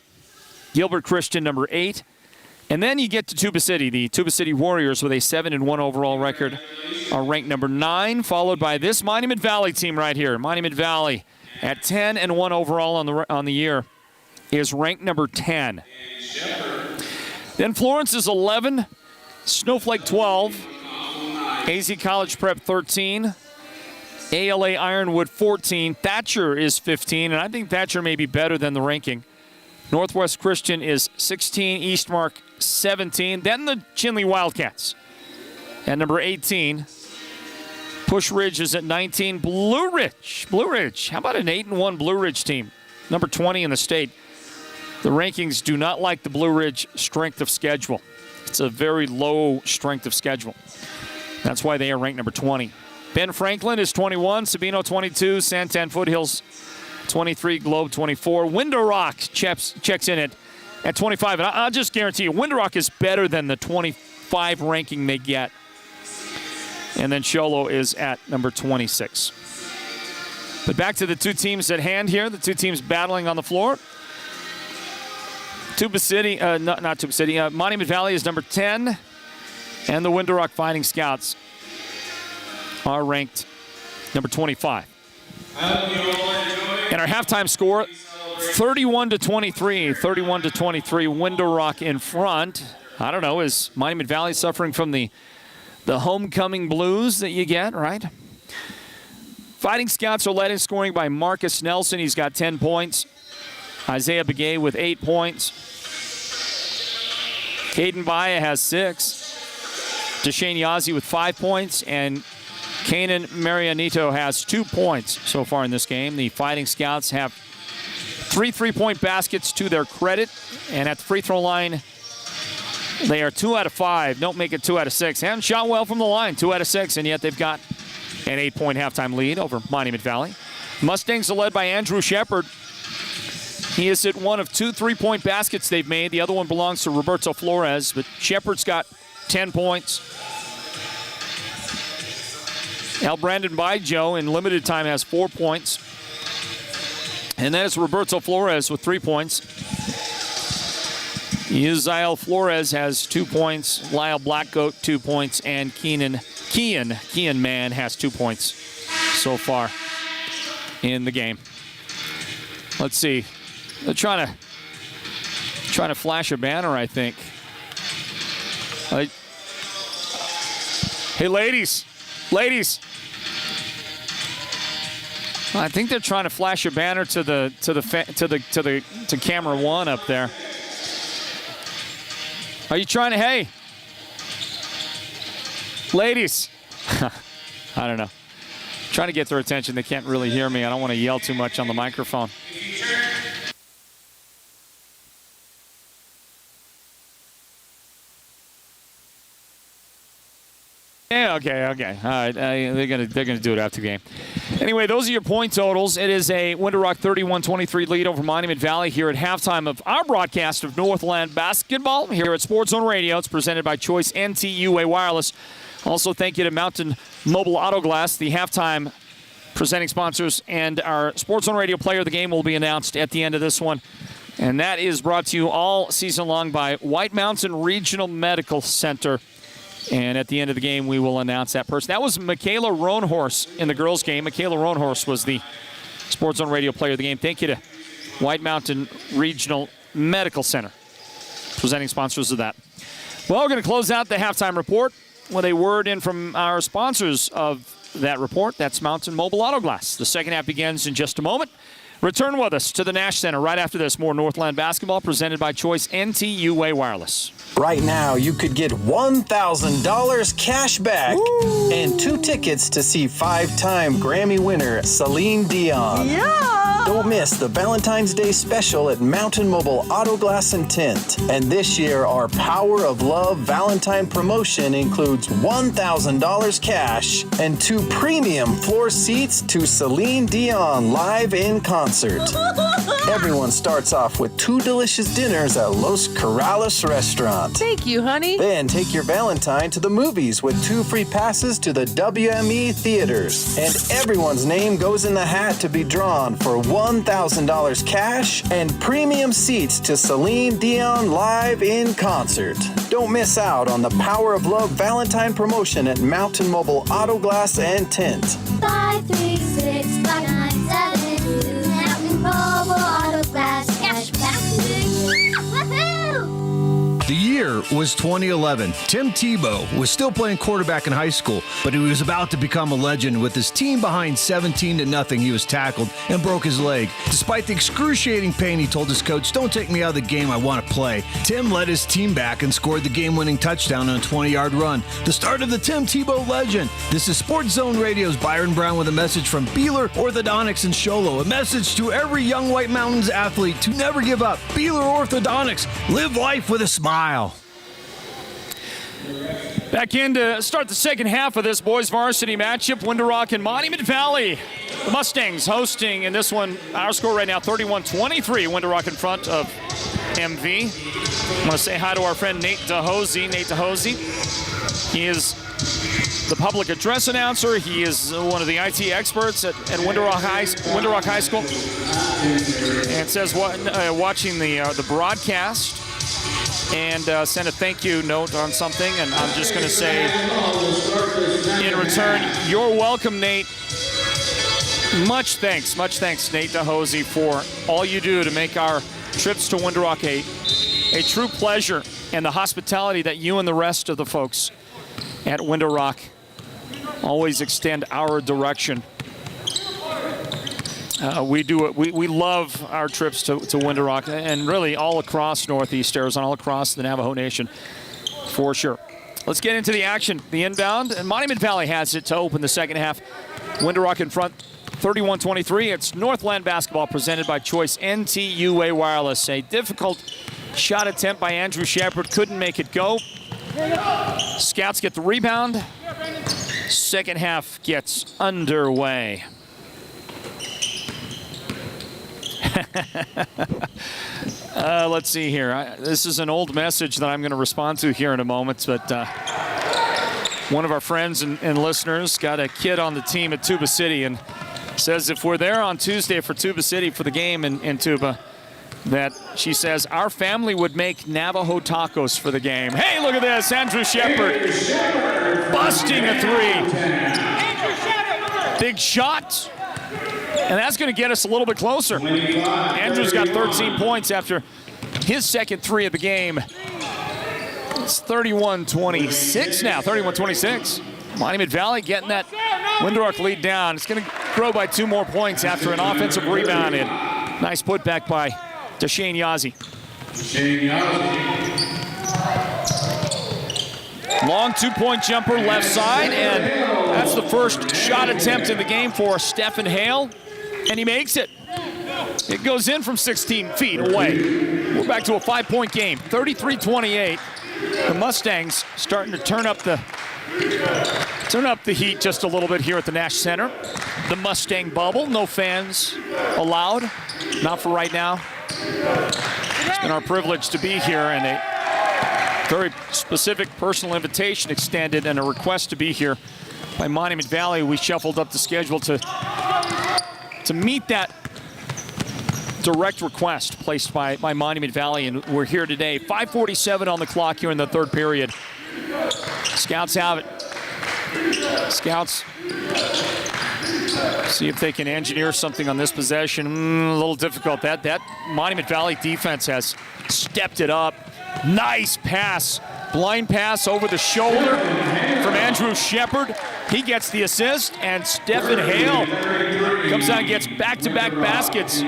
Gilbert Christian #8. And then you get to Tuba City. The Tuba City Warriors with a 7-1 overall record are ranked #9, followed by this Monument Valley team right here. Monument Valley at 10-1 overall on the year is ranked #10. Then Florence is 11, Snowflake 12, AZ College Prep 13, ALA Ironwood 14, Thatcher is 15, and I think Thatcher may be better than the ranking. Northwest Christian is 16, Eastmark 17, then the Chinley Wildcats at #18. Push Ridge is at 19, Blue Ridge, how about an 8-1 Blue Ridge team? #20 in the state. The rankings do not like the Blue Ridge strength of schedule. It's a very low strength of schedule. That's why they are ranked #20. Ben Franklin is 21, Sabino 22, Santan Foothills 23, Globe 24. Window Rock checks in at 25. And I'll just guarantee you, Window Rock is better than the 25 ranking they get. And then Sholo is at #26. But back to the 2 teams at hand here, the 2 teams battling on the floor. Tuba City, not Tuba City, Monument Valley is #10, and the Window Rock Fighting Scouts are ranked #25. And our halftime score, 31-23. 31-23, Window Rock in front. I don't know, is Monument Valley suffering from the homecoming blues that you get, right? Fighting Scouts are led in scoring by Marcus Nelson. He's got 10 points. Isaiah Begay with 8 points. Caden Baya has 6. Deshane Yazzie with 5 points. And Kanan Marianito has 2 points so far in this game. The Fighting Scouts have 3 3-point baskets to their credit. And at the free throw line, they are 2 out of 5. Don't make it 2 out of 6. Haven't shot well from the line, 2 out of 6. And yet they've got an 8-point halftime lead over Monument Valley. Mustangs are led by Andrew Shepard. He is at one of 2 3-point baskets they've made. The other one belongs to Roberto Flores, but Shepard's got 10 points. Al Brandon Baijo in limited time has 4 points. And then it's Roberto Flores with 3 points. Uziel Flores has 2 points. Lyle Blackgoat, 2 points. And Kean Mann has 2 points so far in the game. Let's see. They're trying to flash a banner, I think. Hey, ladies. I think they're trying to flash a banner to camera one up there. Are you trying to? Hey, ladies. I don't know. Trying to get their attention. They can't really hear me. I don't want to yell too much on the microphone. Yeah, okay. All right, they're gonna do it after the game. Anyway, those are your point totals. It is a Winter Rock 31-23 lead over Monument Valley here at halftime of our broadcast of Northland Basketball here at Sports Zone Radio. It's presented by Choice NTUA Wireless. Also, thank you to Mountain Mobile Auto Glass, the halftime presenting sponsors, and our Sports Zone Radio player of the game will be announced at the end of this one. And that is brought to you all season long by White Mountain Regional Medical Center. And at the end of the game, we will announce that person. That was Michaela Roanhorse in the girls' game. Michaela Roanhorse was the Sports Zone Radio player of the game. Thank you to White Mountain Regional Medical Center, presenting sponsors of that. Well, we're going to close out the halftime report with a word in from our sponsors of that report. That's Mountain Mobile Auto Glass. The second half begins in just a moment. Return with us to the Nash Center right after this. More Northland Basketball presented by Choice NTUA Wireless. Right now, you could get $1,000 cash back and 2 tickets to see 5-time Grammy winner Celine Dion. Yeah! Don't miss the Valentine's Day special at Mountain Mobile Auto Glass and Tint. And this year, our Power of Love Valentine promotion includes $1,000 cash and 2 premium floor seats to Celine Dion live in concert. Everyone starts off with 2 delicious dinners at Los Corrales restaurant. Thank you, honey. Then take your Valentine to the movies with 2 free passes to the WME theaters. And everyone's name goes in the hat to be drawn for $1,000 cash and premium seats to Celine Dion live in concert. Don't miss out on the Power of Love Valentine promotion at Mountain Mobile Auto Glass and Tint. 536-5972 Mountain Mobile Auto Glass cash back to you. Woohoo! The year was 2011. Tim Tebow was still playing quarterback in high school, but he was about to become a legend. With his team behind 17-0, he was tackled and broke his leg. Despite the excruciating pain, he told his coach, "Don't take me out of the game, I want to play." Tim led his team back and scored the game-winning touchdown on a 20-yard run. The start of the Tim Tebow legend. This is Sports Zone Radio's Byron Brown with a message from Beeler Orthodontics in Sholo. A message to every young White Mountains athlete to never give up. Beeler Orthodontics. Live life with a smile. Back in to start the second half of this boys varsity matchup, Winter Rock and Monument Valley. The Mustangs hosting in this one. Our score right now, 31-23. Winter Rock in front of MV. I want to say hi to our friend Nate DeHosey. He is the public address announcer. He is one of the IT experts at Winter Rock High School. And says watching the broadcast. And send a thank you note on something, and I'm just going to say in return, you're welcome, Nate. Much thanks, Nate DeHosey, for all you do to make our trips to Winter Rock a true pleasure, and the hospitality that you and the rest of the folks at Winter Rock always extend our direction. We do it. We love our trips to Winter Rock, and really all across Northeast Arizona, all across the Navajo Nation, for sure. Let's get into the action. The inbound, and Monument Valley has it to open the second half. Winter Rock in front, 31-23. It's Northland Basketball presented by Choice NTUA Wireless. A difficult shot attempt by Andrew Shepard. Couldn't make it go. Scouts get the rebound. Second half gets underway. Let's see here. This is an old message that I'm going to respond to here in a moment, but one of our friends and listeners got a kid on the team at Tuba City and says if we're there on Tuesday for Tuba City for the game in Tuba, that she says our family would make Navajo tacos for the game. Hey, look at this. Andrew Shepard busting a three. Big shot. And that's going to get us a little bit closer. Andrew's got 13 points after his second three of the game. It's 31-26 now, 31-26. Monument Valley getting that Windrock lead down. It's going to grow by 2 more points after an offensive rebound. And nice putback by Deshane Yazzie. Long 2-point jumper left side, and that's the first shot attempt in the game for Stephen Hale, and he makes it. It goes in from 16 feet away. We're back to a 5-point game, 33-28. The Mustangs starting to turn up the heat just a little bit here at the Nash Center. The Mustang bubble, no fans allowed, not for right now. It's been our privilege to be here, and a very specific personal invitation extended and a request to be here by Monument Valley. We shuffled up the schedule to meet that direct request placed by Monument Valley, and we're here today. 5:47 on the clock here in the third period. Scouts have it. Scouts see if they can engineer something on this possession. A little difficult. That Monument Valley defense has stepped it up. Nice pass. Blind pass over the shoulder from Andrew Shepard. He gets the assist, and Stephen Hale comes out and gets back-to-back baskets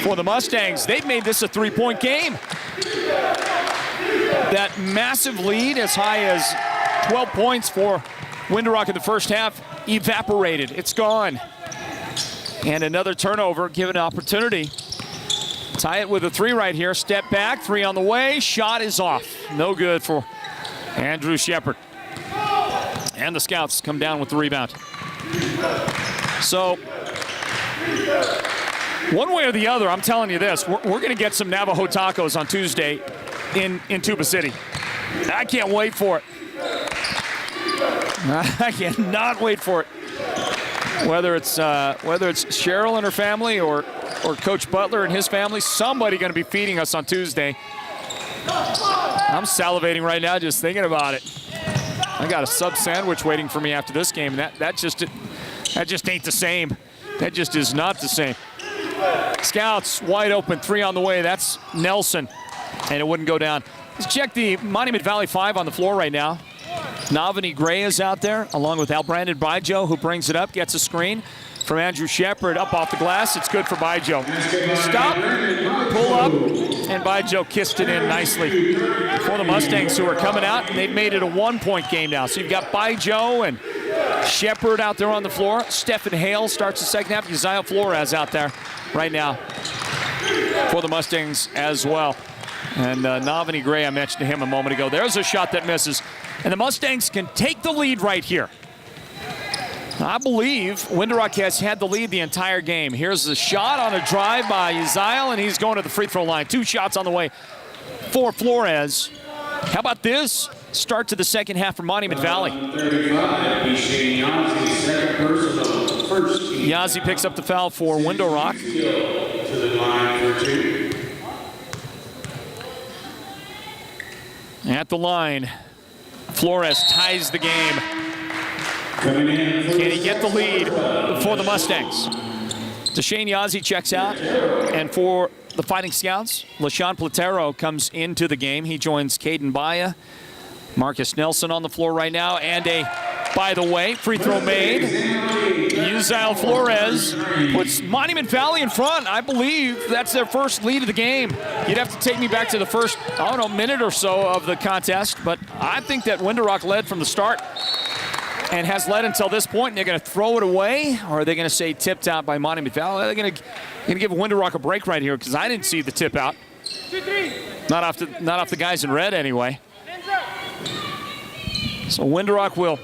for the Mustangs. They've made this a 3-point game. That massive lead, as high as 12 points for Windrock in the first half, evaporated. It's gone. And another turnover, given an opportunity. Tie it with a 3 right here. Step back, 3 on the way. Shot is off. No good for Andrew Shepard. And the Scouts come down with the rebound. So, one way or the other, I'm telling you this, we're going to get some Navajo tacos on Tuesday in Tuba City. I can't wait for it. I cannot wait for it. Whether it's Cheryl and her family or Coach Butler and his family, somebody going to be feeding us on Tuesday. I'm salivating right now just thinking about it. I got a sub sandwich waiting for me after this game. That just ain't the same. That just is not the same. Scouts wide open, 3 on the way. That's Nelson, and it wouldn't go down. Let's check the Monument Valley 5 on the floor right now. Navani Gray is out there, along with Brandon Bijo, who brings it up, gets a screen from Andrew Shepard up off the glass. It's good for Bijo. Stop, pull up, and Bijo kissed it in nicely for the Mustangs, who are coming out, and they've made it a 1-point game now. So you've got Bijo and Shepard out there on the floor. Stephen Hale starts the second half. Uzziah Flores out there right now for the Mustangs as well. And Navani Gray, I mentioned to him a moment ago. There's a shot that misses. And the Mustangs can take the lead right here. I believe Windrock has had the lead the entire game. Here's the shot on a drive by Uzziah, and he's going to the free throw line. 2 shots on the way for Flores. How about this? Start to the second half for Monument Valley. Yazzie picks up the foul for Windrock. At the line, Flores ties the game. Can he get the lead for the Mustangs? Deshane Yazzie checks out, and for the Fighting Scouts, LaShawn Platero comes into the game. He joins Caden Baya, Marcus Nelson on the floor right now, and by the way, free throw made. Uzziah Flores puts Monument Valley in front. I believe that's their first lead of the game. You'd have to take me back to the first, minute or so of the contest, but I think that Windrock led from the start and has led until this point. And they're going to throw it away, or are they going to say tipped out by Monument Valley? They're going to give Windrock a break right here, because I didn't see the tip out. Not off the guys in red anyway. So Windrock will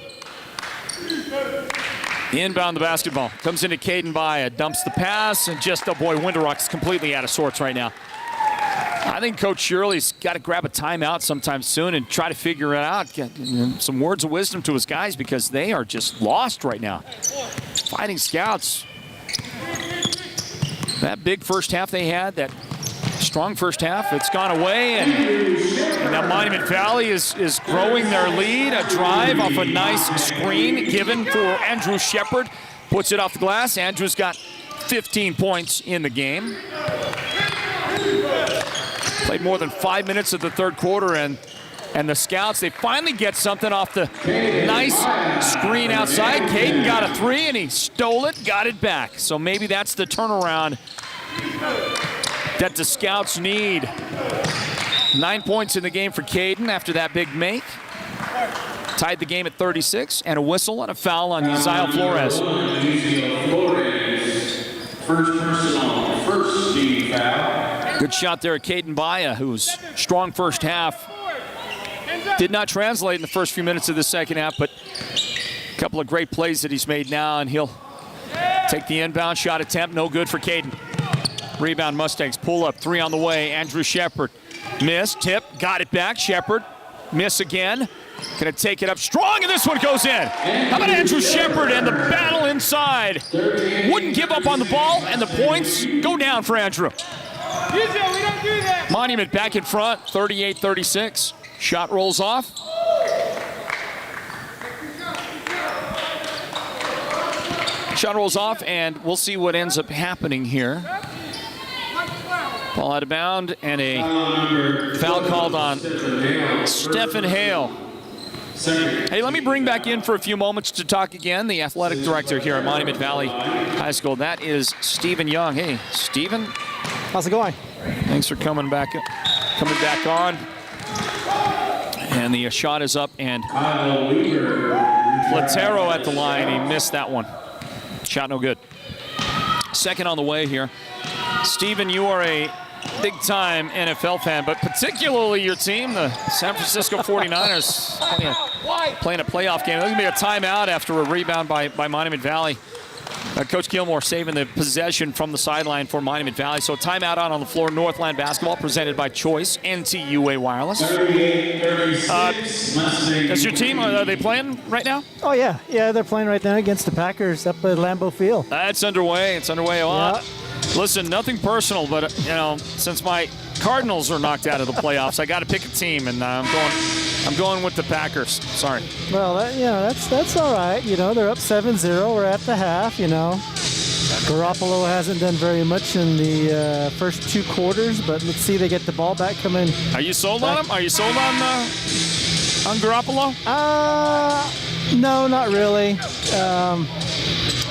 inbound the basketball. Comes into Caden Baya, dumps the pass, and Windrock's completely out of sorts right now. I think Coach Shirley's got to grab a timeout sometime soon and try to figure it out. Get some words of wisdom to his guys, because they are just lost right now. Fighting Scouts. That big first half they had, that strong first half. It's gone away, and now Monument Valley is growing their lead. A drive off a nice screen given for Andrew Shepard. Puts it off the glass. Andrew's got 15 points in the game. Played more than 5 minutes of the third quarter, and the Scouts, they finally get something off the nice screen outside. Caden got a three, and he stole it, got it back. So maybe that's the turnaround that the Scouts need. 9 points in the game for Caden after that big make. Tied the game at 36, and a whistle and a foul on Uzziel Flores. First personal, first team foul. Good shot there at Caden Baya, who's strong first half. Did not translate in the first few minutes of the second half, but a couple of great plays that he's made now, and he'll take the inbound shot attempt. No good for Caden. Rebound Mustangs, pull up, three on the way. Andrew Shepard missed, tip, got it back. Shepard, miss again. Gonna take it up strong, and this one goes in. How about Andrew Shepard and the battle inside? Wouldn't give up on the ball, and the points go down for Andrew. Monument back in front, 38-36. Shot rolls off. Shot rolls off, and we'll see what ends up happening here. Ball out of bound, and a foul called on Stephen Hale. Hey, let me bring back in for a few moments to talk again the athletic director here at Monument Valley High School. That is Stephen Young. Hey, Stephen. How's it going? Thanks for coming back on. And the shot is up, and Platero at the line. He missed that one. Shot no good. Second on the way here. Stephen, you are a big-time NFL fan, but particularly your team, the San Francisco 49ers, playing a playoff game. There's going to be a timeout after a rebound by Monument Valley. Coach Gilmore saving the possession from the sideline for Monument Valley. So timeout out on the floor. Northland Basketball presented by Choice NTUA Wireless. 38-36. That's your team? Are they playing right now? Oh, yeah. Yeah, they're playing right now against the Packers up at Lambeau Field. It's underway. It's underway. Well, listen, nothing personal, but, since my Cardinals are knocked out of the playoffs, I got to pick a team, and I'm going with the Packers. Sorry. Well, that's all right. They're up 7-0. We're at the half, Garoppolo hasn't done very much in the first two quarters, but let's see they get the ball back coming. Are you sold on him? Are you sold on Garoppolo? No, not really.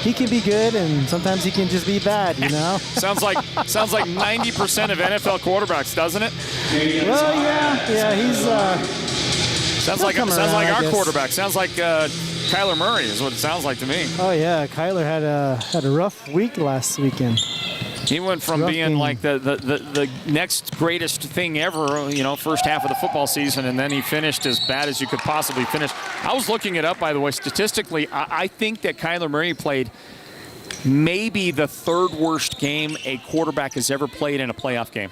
He can be good, and sometimes he can just be bad, Sounds like 90% of NFL quarterbacks, doesn't it? Well, yeah, he's. Sounds like our quarterback. Sounds like Kyler Murray is what it sounds like to me. Oh yeah, Kyler had a rough week last weekend. He went from being like the next greatest thing ever, first half of the football season, and then he finished as bad as you could possibly finish. I was looking it up, by the way, statistically. I think that Kyler Murray played maybe the third worst game a quarterback has ever played in a playoff game.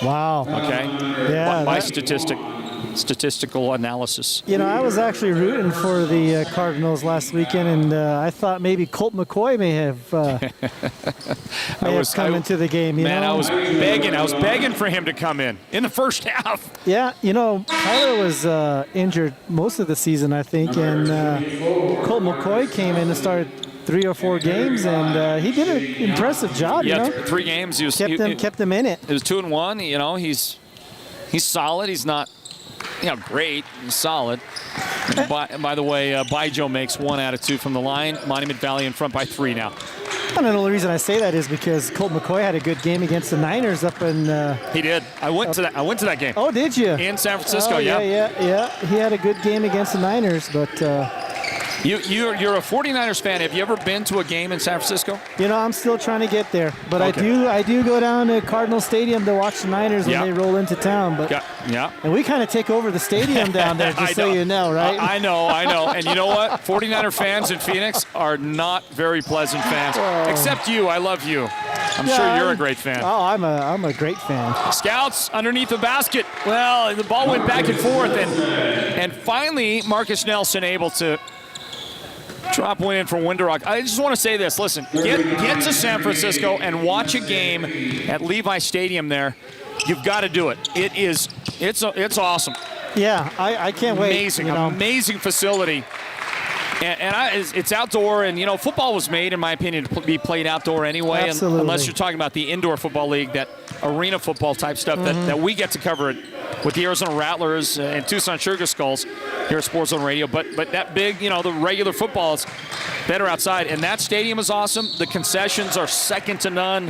Wow. Okay. Yeah. By statistical analysis. I was actually rooting for the Cardinals last weekend, and I thought maybe Colt McCoy may have come into the game. I was begging for him to come in the first half. Yeah, Kyler was injured most of the season, I think, and Colt McCoy came in and started 3 or 4 games, and he did an impressive job. Yeah, 3 games. He kept them in it. It was 2-1. He's solid. He's not. Great. He's solid. By the way, Baijo makes 1 out of 2 from the line. Monument Valley in front by 3 now. And the only reason I say that is because Colt McCoy had a good game against the Niners up in. He did. I went to that game. Oh, did you? In San Francisco, yeah. He had a good game against the Niners, but. You're a 49ers fan. Have you ever been to a game in San Francisco? I'm still trying to get there, but okay. I do go down to Cardinal Stadium to watch the Niners when they roll into town. But and we kind of take over the stadium down there, just so you know, right? I know. And you know what? 49er fans in Phoenix are not very pleasant fans, except you. I love you. I'm sure you're a great fan. Oh, I'm a great fan. Scouts underneath the basket. Well, the ball went back and forth, and finally Marcus Nelson able to drop one in for Winter-Rock. I just want to say this. Listen, get to San Francisco and watch a game at Levi Stadium there. You've got to do it. It's awesome. Yeah, I can't wait. Amazing, amazing facility. It's outdoor, and football was made, in my opinion, to be played outdoor anyway. Absolutely. Unless you're talking about the indoor football league, that arena football type stuff that we get to cover it with the Arizona Rattlers and Tucson Sugar Skulls here at Sports Zone Radio. But that big, the regular football is better outside, and that stadium is awesome. The concessions are second to none.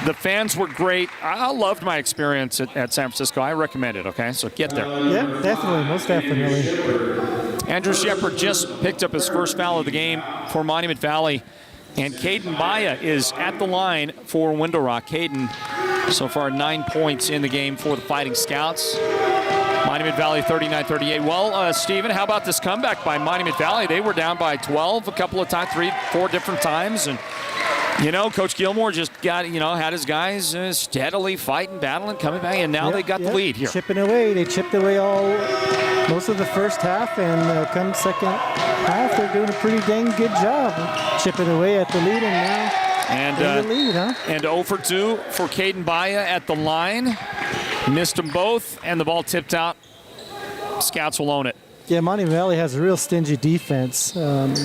The fans were great. I loved my experience at San Francisco. I recommend it. Okay, so get there. Yeah, definitely, most definitely. Andrew Shepard just picked up his first foul of the game for Monument Valley. And Caden Baya is at the line for Window Rock. Caden, so far 9 points in the game for the Fighting Scouts. Monument Valley 39-38. Well, Stephen, how about this comeback by Monument Valley? They were down by 12 a couple of times, 3-4 different times. And, Coach Gilmore just got, had his guys steadily fighting, battling, coming back. And now they got the lead here. Chipping away. They chipped away most of the first half, and come second half, they're doing a pretty dang good job chipping away at the lead, and now in the lead, huh? And 0 for 2 for Caden Baya at the line. Missed them both, and the ball tipped out. Scouts will own it. Yeah, Monument Valley has a real stingy defense, and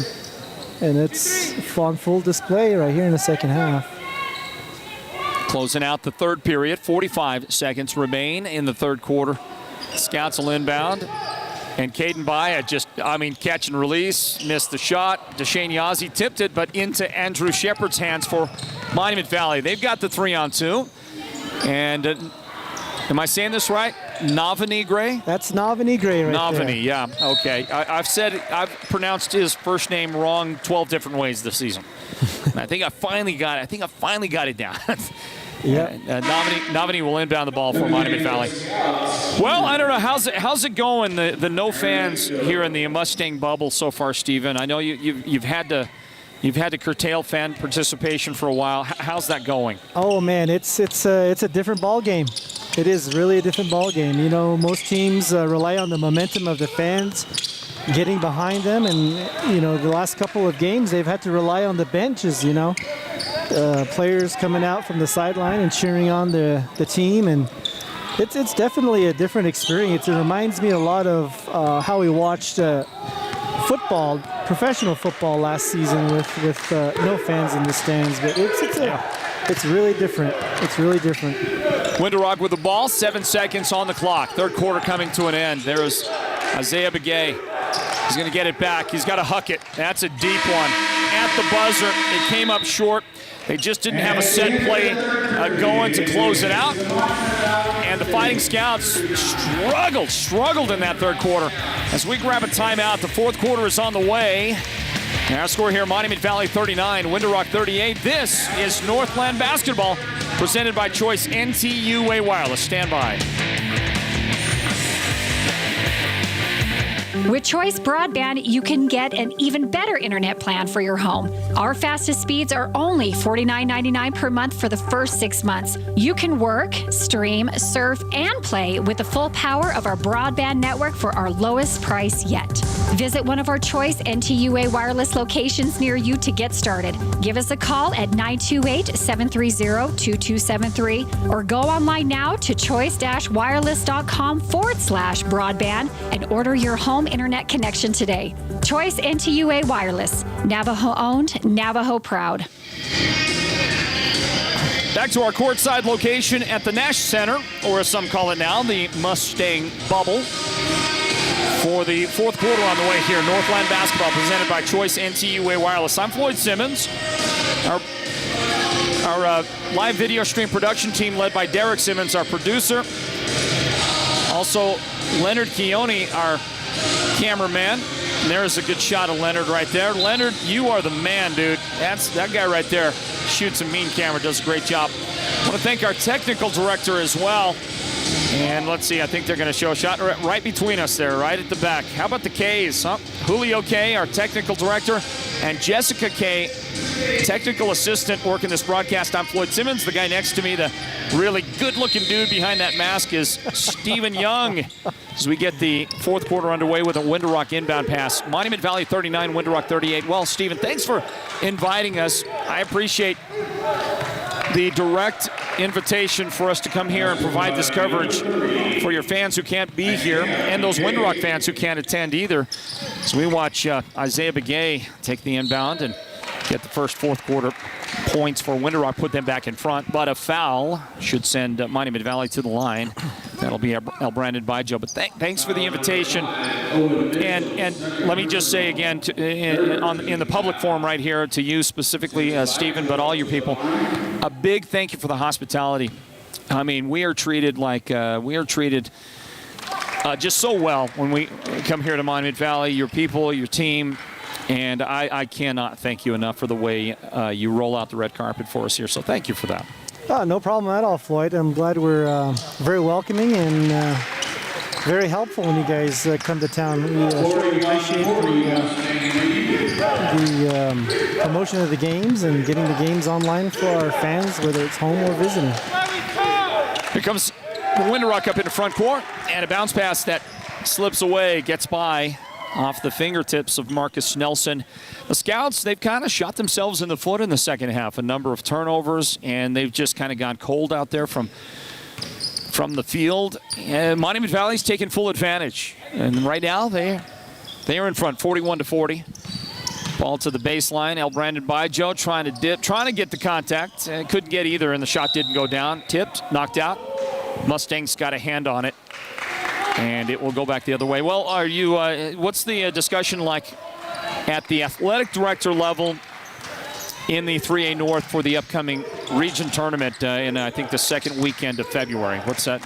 it's on full display right here in the second half. Closing out the third period, 45 seconds remain in the third quarter. Scouts will inbound. And Caden Baya catch and release, missed the shot. Deshane Yazzie tipped it, but into Andrew Shepard's hands for Monument Valley. They've got the 3-on-2. And am I saying this right? Navani Gray? That's Navani Gray right Navani, there. yeah, okay. I've pronounced his first name wrong 12 different ways this season. I think I finally got it down. Yeah. Navani will inbound the ball for Monument Valley. Well, I don't know. How's it going? The no fans here in the Mustang bubble so far, Stephen. I know you've had to curtail fan participation for a while. How's that going? Oh man, it's a different ball game. It is really a different ball game. Most teams rely on the momentum of the fans getting behind them, and the last couple of games they've had to rely on the benches. Players coming out from the sideline and cheering on the team, and it's definitely a different experience. It reminds me a lot of how we watched football, professional football last season with no fans in the stands. But it's really different. It's really different. Window Rock with the ball, 7 seconds on the clock. Third quarter coming to an end. There's Isaiah Begay. He's going to get it back. He's got to huck it. That's a deep one. At the buzzer, it came up short. They just didn't have a set play going to close it out. And the Fighting Scouts struggled in that third quarter. As we grab a timeout, the fourth quarter is on the way. And our score here, Monument Valley 39, Window Rock 38. This is Northland Basketball, presented by Choice NTUA Wireless. Stand by. With Choice Broadband, you can get an even better internet plan for your home. Our fastest speeds are only $49.99 per month for the first 6 months. You can work, stream, surf, and play with the full power of our broadband network for our lowest price yet. Visit one of our Choice NTUA wireless locations near you to get started. Give us a call at 928-730-2273 or go online now to choice-wireless.com/broadband and order your home internet connection today. Choice NTUA Wireless. Navajo owned, Navajo proud. Back to our courtside location at the Nash Center, or as some call it now, the Mustang Bubble. For the fourth quarter on the way here, Northland Basketball presented by Choice NTUA Wireless. I'm Floyd Simmons. Our live video stream production team led by Derek Simmons, our producer. Also, Leonard Keone, our cameraman. And there's a good shot of Leonard right there. Leonard, you are the man, dude. That guy right there shoots a mean camera, does a great job. I want to thank our technical director as well. And let's see, I think they're going to show a shot right between us there, right at the back. How about the K's, huh? Julio K, our technical director, and Jessica K, technical assistant working this broadcast. I'm Floyd Simmons. The guy next to me, the really good-looking dude behind that mask, is Stephen Young. As we get the fourth quarter underway with a Window Rock inbound pass. Monument Valley 39, Window Rock 38. Well, Stephen, thanks for inviting us. I appreciate the direct invitation for us to come here and provide this coverage for your fans who can't be here and those Winter Rock fans who can't attend either. So we watch Isaiah Begay take the inbound and get the first fourth quarter points for Winter Rock, put them back in front. But a foul should send Monument Valley to the line. That'll be El Brandon Bijo. But thanks for the invitation. And let me just say again, in the public forum right here, to you specifically, Stephen, but all your people, a big thank you for the hospitality. I mean, we are treated like just so well when we come here to Monument Valley, your people, your team. And I cannot thank you enough for the way you roll out the red carpet for us here. So thank you for that. No problem at all, Floyd. I'm glad we're very welcoming and very helpful when you guys come to town. We appreciate the promotion of the games and getting the games online for our fans, whether it's home or visiting. Here comes the Winter Rock up in the front court, and a bounce pass that slips away, gets by off the fingertips of Marcus Nelson. The Scouts, they've kind of shot themselves in the foot in the second half. A number of turnovers, and they've just kind of gone cold out there from the field. And Monument Valley's taking full advantage. And right now, they are in front, 41-40. Ball to the baseline. El Brandon Bijo trying to dip, trying to get the contact. Couldn't get either, and the shot didn't go down. Tipped, knocked out. Mustangs got a hand on it. And it will go back the other way. Well, are you? What's the discussion like at the athletic director level in the 3A North for the upcoming region tournament in, I think, the second weekend of February? What's that?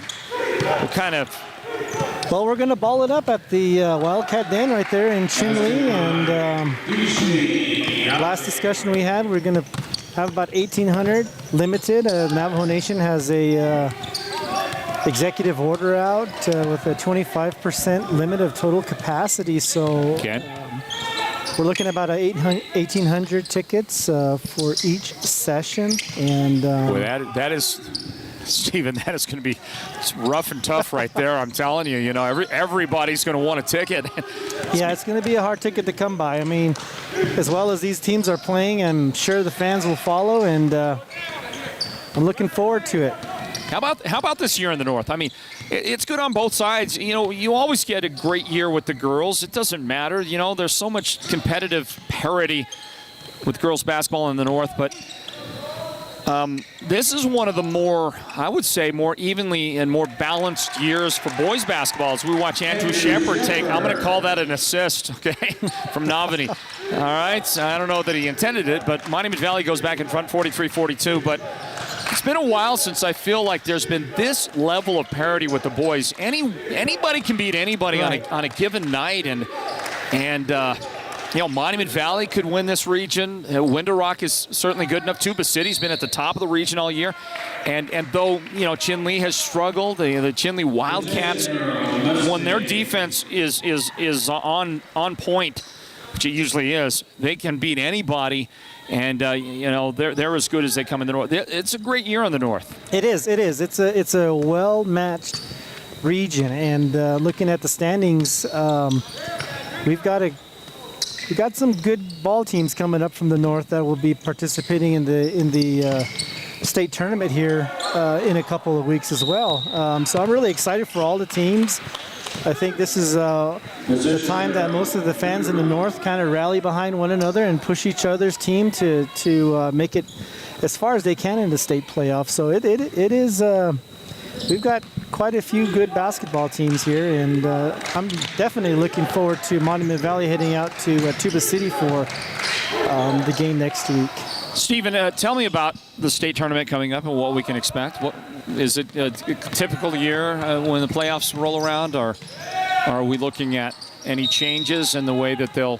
What kind of? Well, we're going to ball it up at the Wildcat Den right there in Chinle. And last discussion we had, we're going to have about 1,800 limited. Navajo Nation has a executive order out with a 25% limit of total capacity. So we're looking at about 1,800 tickets for each session. And well, that is, Stephen, that is going to be rough and tough right there. I'm telling you, everybody's going to want a ticket. Yeah, it's going to be a hard ticket to come by. I mean, as well as these teams are playing, I'm sure the fans will follow, and I'm looking forward to it. How about this year in the North? I mean, it's good on both sides. You always get a great year with the girls. It doesn't matter. There's so much competitive parity with girls basketball in the North, but this is one of the more, I would say, more evenly and more balanced years for boys basketball as we watch Andrew Shepard take, I'm going to call that an assist, okay, from Navani. All right, I don't know that he intended it, but Monument Valley goes back in front 43-42, but it's been a while since I feel like there's been this level of parity with the boys. Anybody can beat anybody on a given night, and Monument Valley could win this region. Winter Rock is certainly good enough. Tuba City's been at the top of the region all year, and though Chinle has struggled, the Chinle Wildcats, when their defense is on point, which it usually is, they can beat anybody. And they're as good as they come in the North. It's a great year on the North. It is. It's a well-matched region. And looking at the standings, we've got some good ball teams coming up from the North that will be participating in the state tournament here in a couple of weeks as well. So I'm really excited for all the teams. I think this is the time that most of the fans in the North kind of rally behind one another and push each other's team to make it as far as they can in the state playoffs. So it is, we've got quite a few good basketball teams here, and I'm definitely looking forward to Monument Valley heading out to Tuba City for the game next week. Stephen, tell me about the state tournament coming up and what we can expect. What is it, a typical year when the playoffs roll around, or are we looking at any changes in the way that they'll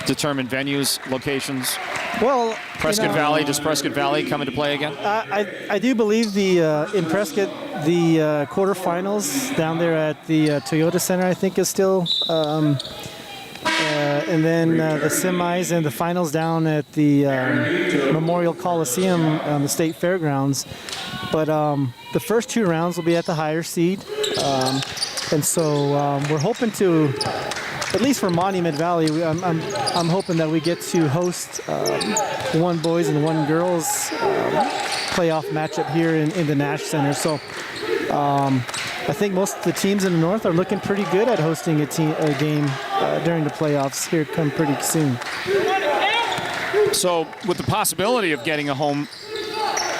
determine venues, locations? Well, Prescott Valley, does Prescott Valley come into play again? I do believe in Prescott, the quarterfinals down there at the Toyota Center, I think, is still and then the semis and the finals down at the Memorial Coliseum on the State Fairgrounds. But the first two rounds will be at the higher seed. And so we're hoping to at least for Monument Valley, I'm hoping that we get to host one boys and one girls playoff matchup here in the Nash Center. So I think most of the teams in the North are looking pretty good at hosting a game during the playoffs here come pretty soon. So with the possibility of getting a home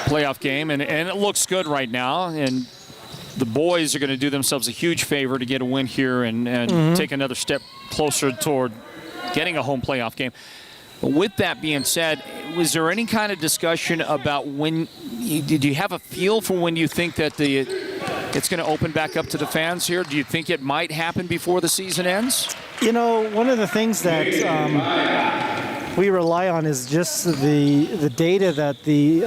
playoff game, and it looks good right now, and the boys are going to do themselves a huge favor to get a win here and take another step closer toward getting a home playoff game. But with that being said, was there any kind of discussion about did you have a feel for when you think that it's going to open back up to the fans here? Do you think it might happen before the season ends? You know, one of the things that we rely on is just the data that the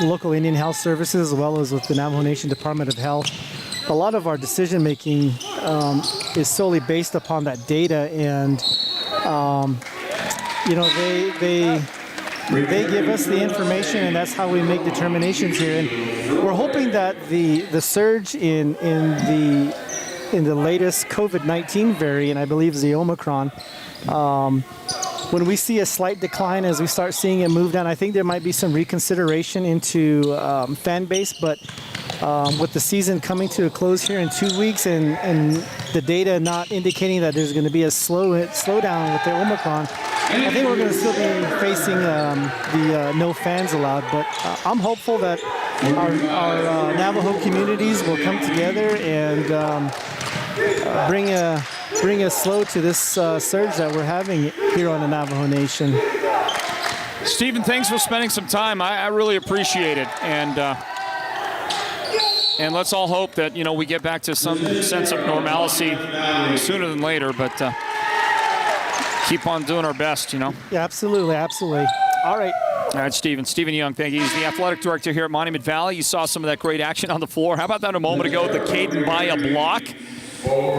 local Indian Health Services, as well as with the Navajo Nation Department of Health, a lot of our decision making is solely based upon that data, and you know, they give us the information, and that's how we make determinations here. And we're hoping that the surge in the latest COVID-19 variant, I believe is the Omicron, when we see a slight decline as we start seeing it move down, I think there might be some reconsideration into fan base. But with the season coming to a close here in 2 weeks, and the data not indicating that there's going to be a slowdown with the Omicron, I think we're going to still be facing the no fans allowed. But I'm hopeful that our Navajo communities will come together and bring a slow to this surge that we're having here on the Navajo Nation. Stephen, thanks for spending some time. I really appreciate it. And let's all hope that, you know, we get back to some sense of normalcy sooner than later, but keep on doing our best, you know. Yeah, absolutely, absolutely. All right. All right, Stephen Young, thank you. He's the athletic director here at Monument Valley. You saw some of that great action on the floor. How about that a moment ago, the Kayenta block?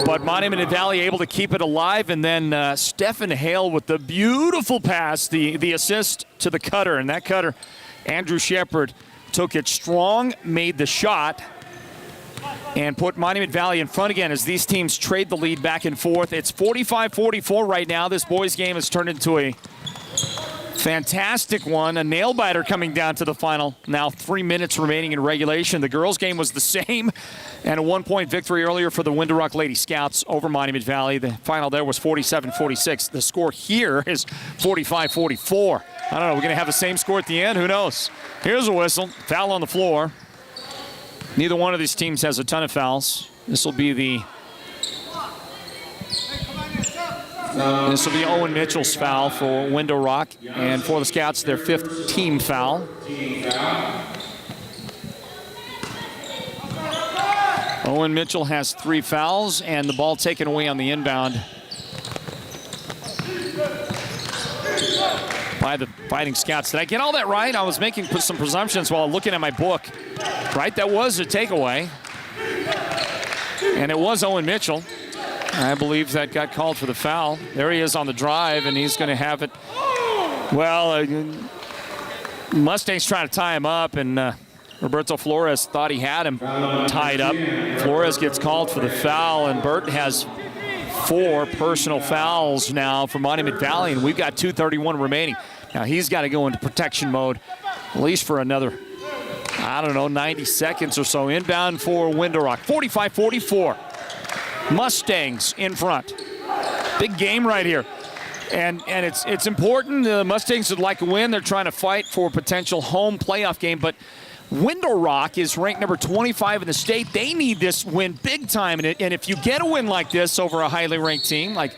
But Monument Valley able to keep it alive, and then Stephen Hale with the beautiful pass, the assist to the cutter. And that cutter, Andrew Shepard, took it strong, made the shot, and put Monument Valley in front again as these teams trade the lead back and forth. It's 45-44 right now. This boys' game has turned into a fantastic one. A nail-biter coming down to the final. Now 3 minutes remaining in regulation. The girls' game was the same, and a one-point victory earlier for the Window Rock Lady Scouts over Monument Valley. The final there was 47-46. The score here is 45-44. I don't know, we're going to have the same score at the end? Who knows? Here's a whistle. Foul on the floor. Neither one of these teams has a ton of fouls. This will be Owen Mitchell's foul for Window Rock, and for the Scouts, their 5th team foul. Owen Mitchell has 3 fouls, and the ball taken away on the inbound by the Fighting Scouts. Did I get all that right? I was making some presumptions while looking at my book. Right, that was a takeaway. And it was Owen Mitchell. I believe that got called for the foul. There he is on the drive, and he's going to have it. Well, Mustangs trying to tie him up, and Roberto Flores thought he had him tied up. Flores gets called for the foul, and Burt has 4 personal fouls now for Monument Valley, and we've got 2:31 remaining. Now he's got to go into protection mode, at least for another, I don't know, 90 seconds or so. Inbound for Window Rock. 45-44. Mustangs in front. Big game right here. And it's important. The Mustangs would like a win. They're trying to fight for a potential home playoff game. But Window Rock is ranked number 25 in the state. They need this win big time. And if you get a win like this over a highly ranked team, like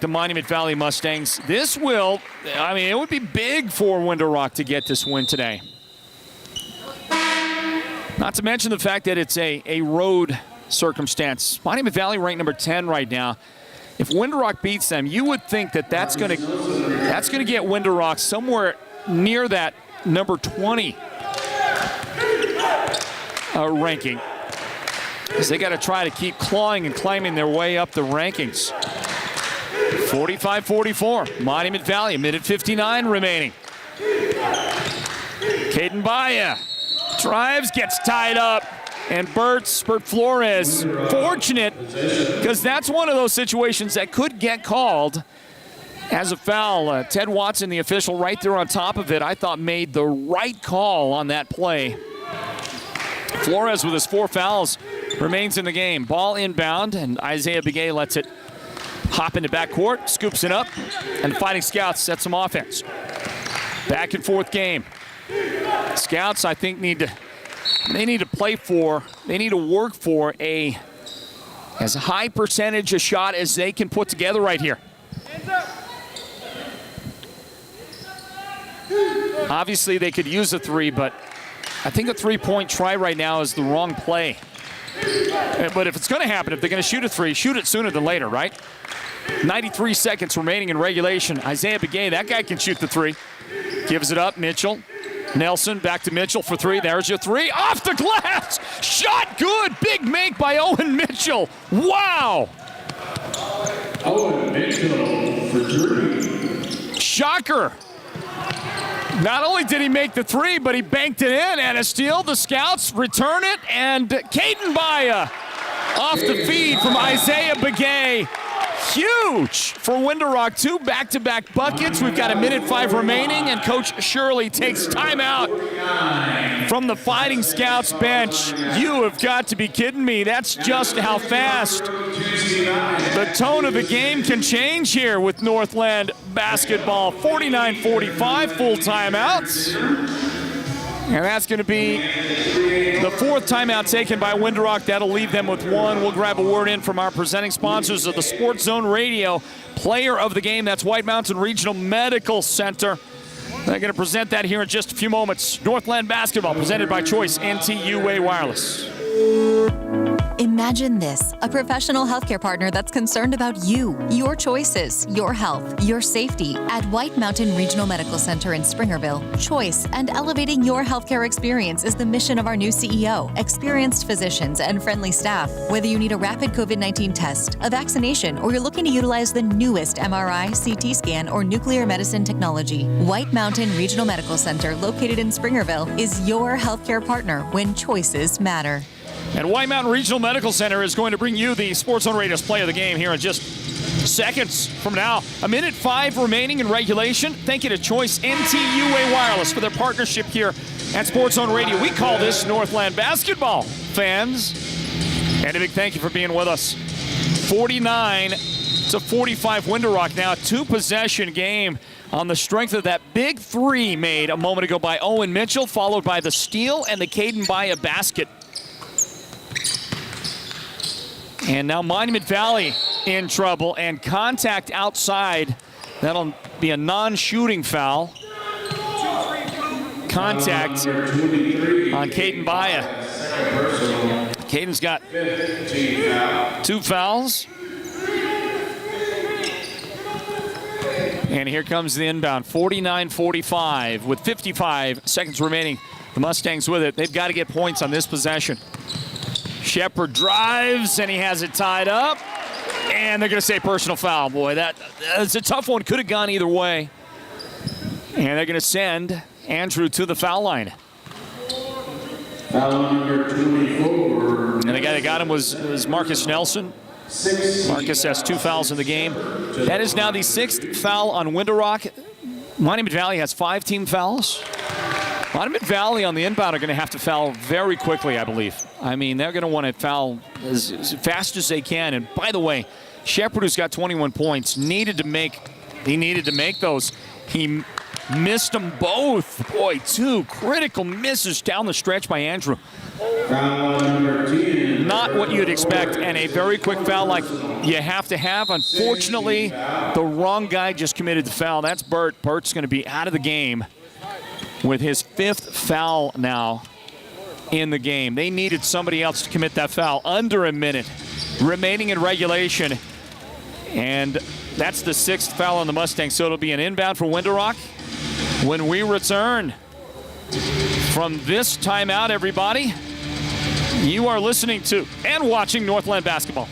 the Monument Valley Mustangs, this will, I mean, it would be big for Window Rock to get this win today. Not to mention the fact that it's a road circumstance. Monument Valley ranked number 10 right now. If Window Rock beats them, you would think that that's going to get Window Rock somewhere near that number 20 ranking. Because they got to try to keep clawing and climbing their way up the rankings. 45-44. Monument Valley, a minute 59 remaining. Kayenta drives, gets tied up, And Bert Flores, fortunate, because that's one of those situations that could get called as a foul. Ted Watson, the official, right there on top of it, I thought made the right call on that play. Flores with his 4 fouls remains in the game. Ball inbound, and Isaiah Begay lets it hop into backcourt, scoops it up, and the Fighting Scouts set some offense. Back and forth game. Scouts, I think, need to work for as high percentage a shot as they can put together right here. Obviously, they could use a 3, but I think a 3-point try right now is the wrong play. But if it's going to happen, if they're going to shoot a 3, shoot it sooner than later, right? 93 seconds remaining in regulation. Isaiah Begay, that guy can shoot the 3. Gives it up, Mitchell. Nelson back to Mitchell for 3. There's your 3. Off the glass! Shot good! Big make by Owen Mitchell. Wow! Owen Mitchell for 3. Shocker! Not only did he make the 3, but he banked it in, and a steal. The Scouts return it, and Caden Baya off the feed from Isaiah Begay. Huge for Window-Rock. 2 back-to-back buckets. We've got 1:05 remaining, and Coach Shirley takes timeout from the Fighting Scouts bench. You have got to be kidding me. That's just how fast the tone of the game can change here with Northland Basketball. 49-45, full timeouts. And that's going to be the 4th timeout taken by Window-Rock. That'll leave them with 1. We'll grab a word in from our presenting sponsors of the Sports Zone Radio player of the game. That's White Mountain Regional Medical Center. They're going to present that here in just a few moments. Northland Basketball presented by Choice NTUA Wireless. Imagine this, a professional healthcare partner that's concerned about you, your choices, your health, your safety. At White Mountain Regional Medical Center in Springerville, choice and elevating your healthcare experience is the mission of our new CEO, experienced physicians, and friendly staff. Whether you need a rapid COVID-19 test, a vaccination, or you're looking to utilize the newest MRI, CT scan, or nuclear medicine technology, White Mountain Regional Medical Center, located in Springerville, is your healthcare partner when choices matter. And White Mountain Regional Medical Center is going to bring you the Sports Zone Radio's play of the game here in just seconds from now. 1:05 remaining in regulation. Thank you to Choice NTUA Wireless for their partnership here at Sports Zone Radio. We call this Northland Basketball, fans. And a big thank you for being with us. 49-45 Window-Rock now. 2-possession game on the strength of that big 3 made a moment ago by Owen Mitchell, followed by the steal and the Caden Baya basket. And now Monument Valley in trouble, and contact outside. That'll be a non-shooting foul. Contact on Caden Baya. Caden's got 2 fouls. And here comes the inbound, 49-45 with 55 seconds remaining. The Mustangs with it. They've got to get points on this possession. Shepard drives, and he has it tied up. And they're going to say personal foul. Boy, that's a tough one. Could have gone either way. And they're going to send Andrew to the foul line. Foul number 24. And the guy that got him was Marcus Nelson. Marcus has 2 fouls in the game. That is now the 6th foul on Window-Rock. Monument Valley has 5 team fouls. Monument Valley on the inbound are going to have to foul very quickly, I believe. I mean, they're going to want to foul as fast as they can. And by the way, Shepard, who's got 21 points, needed to make those. He missed them both. Boy, 2 critical misses down the stretch by Andrew. Not what you'd expect, and a very quick foul like you have to have. Unfortunately, the wrong guy just committed the foul. That's Bert. Bert's going to be out of the game with his 5th foul now in the game. They needed somebody else to commit that foul. Under a minute remaining in regulation. And that's the 6th foul on the Mustangs. So it'll be an inbound for Window-Rock when we return from this timeout, everybody. You are listening to and watching Northland Basketball.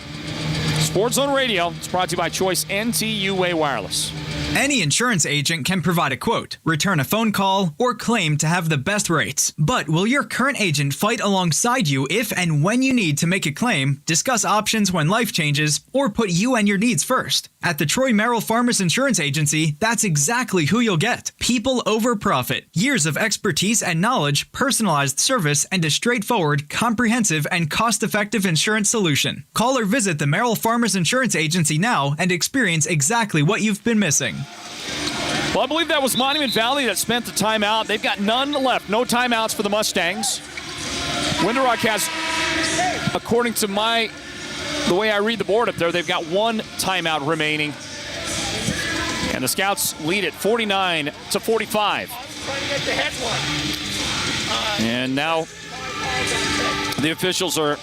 Sports Zone Radio. It's brought to you by Choice NTUA Wireless. Any insurance agent can provide a quote, return a phone call, or claim to have the best rates. But will your current agent fight alongside you if and when you need to make a claim, discuss options when life changes, or put you and your needs first? At the Troy Merrill Farmers Insurance Agency, that's exactly who you'll get. People over profit. Years of expertise and knowledge, personalized service, and a straightforward, comprehensive, and cost-effective insurance solution. Call or visit the Merrill Farmers Insurance Agency now and experience exactly what you've been missing. Well, I believe that was Monument Valley that spent the timeout. They've got none left. No timeouts for the Mustangs. Winter Rock has, according to the way I read the board up there, they've got one timeout remaining. And the Scouts lead it 49-45. And now the officials are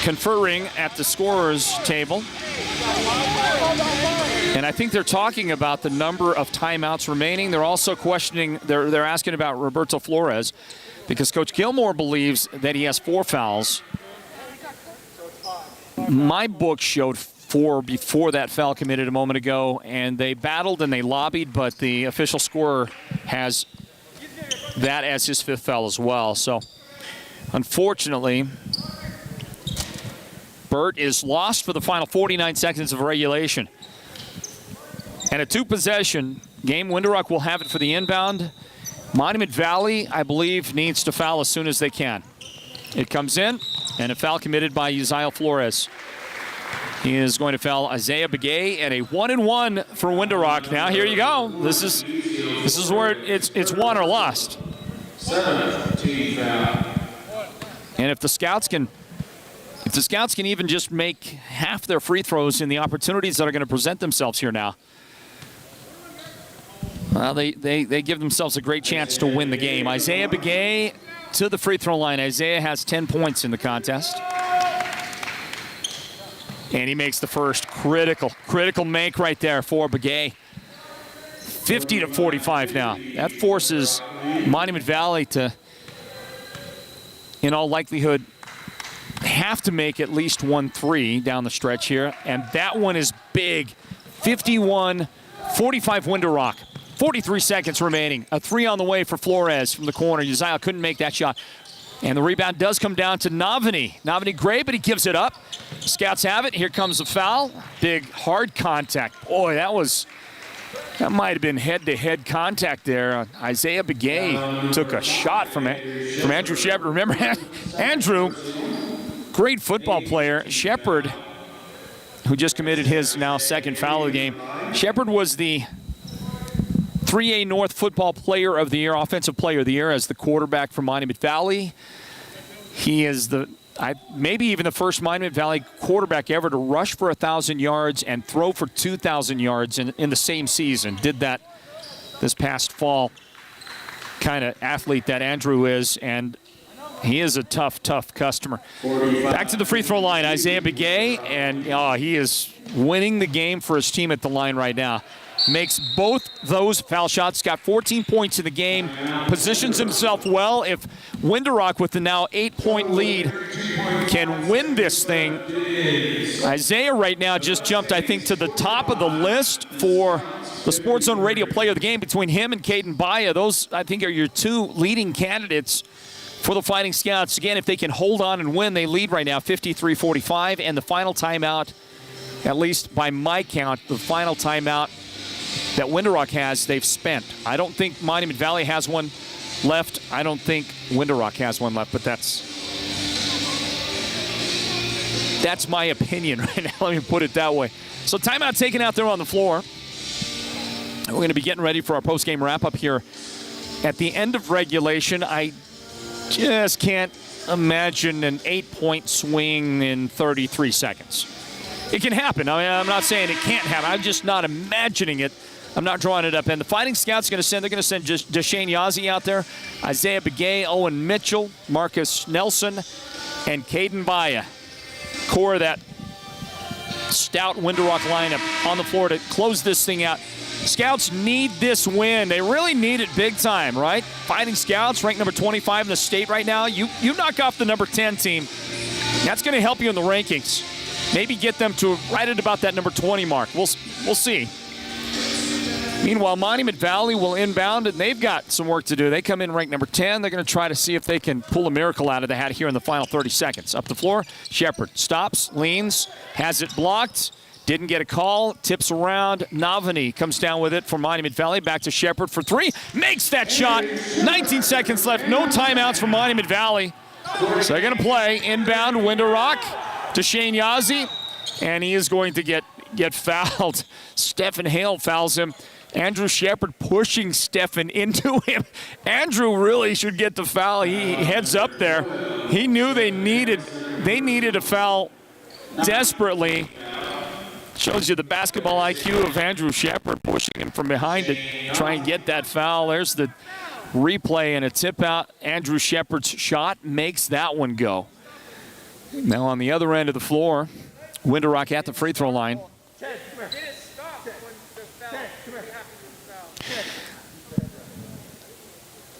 conferring at the scorer's table. And I think they're talking about the number of timeouts remaining. They're also questioning, they're asking about Roberto Flores because Coach Gilmore believes that he has 4 fouls. My book showed 4 before that foul committed a moment ago, and they battled and they lobbied, but the official scorer has that as his 5th foul as well. So, unfortunately, Burt is lost for the final 49 seconds of regulation. And a 2-possession game. Winter will have it for the inbound. Monument Valley, I believe, needs to foul as soon as they can. It comes in, and a foul committed by Uzziel Flores. He is going to foul Isaiah Begay, and a 1-and-1 for Winter Rock. Now here you go. This is where it's won or lost. 17 foul. And if the Scouts can even just make half their free throws in the opportunities that are going to present themselves here now, well, they give themselves a great chance to win the game. Isaiah Begay to the free throw line. Isaiah has 10 points in the contest. And he makes the first critical make right there for Begay. 50-45 now. That forces Monument Valley to, in all likelihood, have to make at least 1 3 down the stretch here. And that one is big. 51-45 Winter Rock. 43 seconds remaining. A 3 on the way for Flores from the corner. Uzziel couldn't make that shot. And the rebound does come down to Navani Gray, but he gives it up. Scouts have it. Here comes the foul. Big, hard contact. Boy, that might have been head-to-head contact there. Isaiah Begay took a shot from Andrew Shepard. Remember, Andrew, great football player. Shepard, who just committed his now 2nd foul of the game. Shepard was the 3A North Football Player of the Year, Offensive Player of the Year as the quarterback for Monument Valley. He is maybe even the first Monument Valley quarterback ever to rush for 1,000 yards and throw for 2,000 yards in the same season. Did that this past fall. Kind of athlete that Andrew is, and he is a tough customer. Back to the free throw line, Isaiah Begay, and he is winning the game for his team at the line right now. Makes both those foul shots, got 14 points in the game, positions himself well. If Winter Rock, with the now 8-point lead, can win this thing, Isaiah right now just jumped, I think, to the top of the list for the Sports Zone Radio Player of the Game between him and Caden Baya. Those, I think, are your 2 leading candidates for the Fighting Scouts. Again, if they can hold on and win, they lead right now 53-45, and the final timeout, at least by my count, the final timeout that Winter Rock has, they've spent. I don't think Monument Valley has one left. I don't think Winter Rock has one left, but that's my opinion right now. Let me put it that way. So timeout taken out there on the floor. We're going to be getting ready for our post-game wrap-up here at the end of regulation. I just can't imagine an 8-point swing in 33 seconds. It can happen. I mean, I'm not saying it can't happen. I'm just not imagining it. I'm not drawing it up. And the Fighting Scouts are going to send just Deshane Yazzie out there, Isaiah Begay, Owen Mitchell, Marcus Nelson, and Caden Baya. Core of that stout Winter Rock lineup on the floor to close this thing out. Scouts need this win. They really need it big time, right? Fighting Scouts, ranked number 25 in the state right now. You knock off the number 10 team. That's going to help you in the rankings. Maybe get them to right at about that number 20 mark. We'll see. Meanwhile, Monument Valley will inbound, and they've got some work to do. They come in ranked number 10. They're going to try to see if they can pull a miracle out of the hat here in the final 30 seconds. Up the floor, Shepard stops, leans, has it blocked. Didn't get a call, tips around. Navani comes down with it for Monument Valley. Back to Shepard for three. Makes that shot. 19 seconds left. No timeouts for Monument Valley. So they're going to play inbound Window Rock to Shane Yazzie. And he is going to get fouled. Stephen Hale fouls him. Andrew Shepard pushing Stephen into him. Andrew really should get the foul. He heads up there. He knew they needed a foul desperately. Shows you the basketball IQ of Andrew Shepard, pushing him from behind to try and get that foul. There's the replay and a tip out. Andrew Shepard's shot makes that one go. Now on the other end of the floor, Window Rock at the free throw line.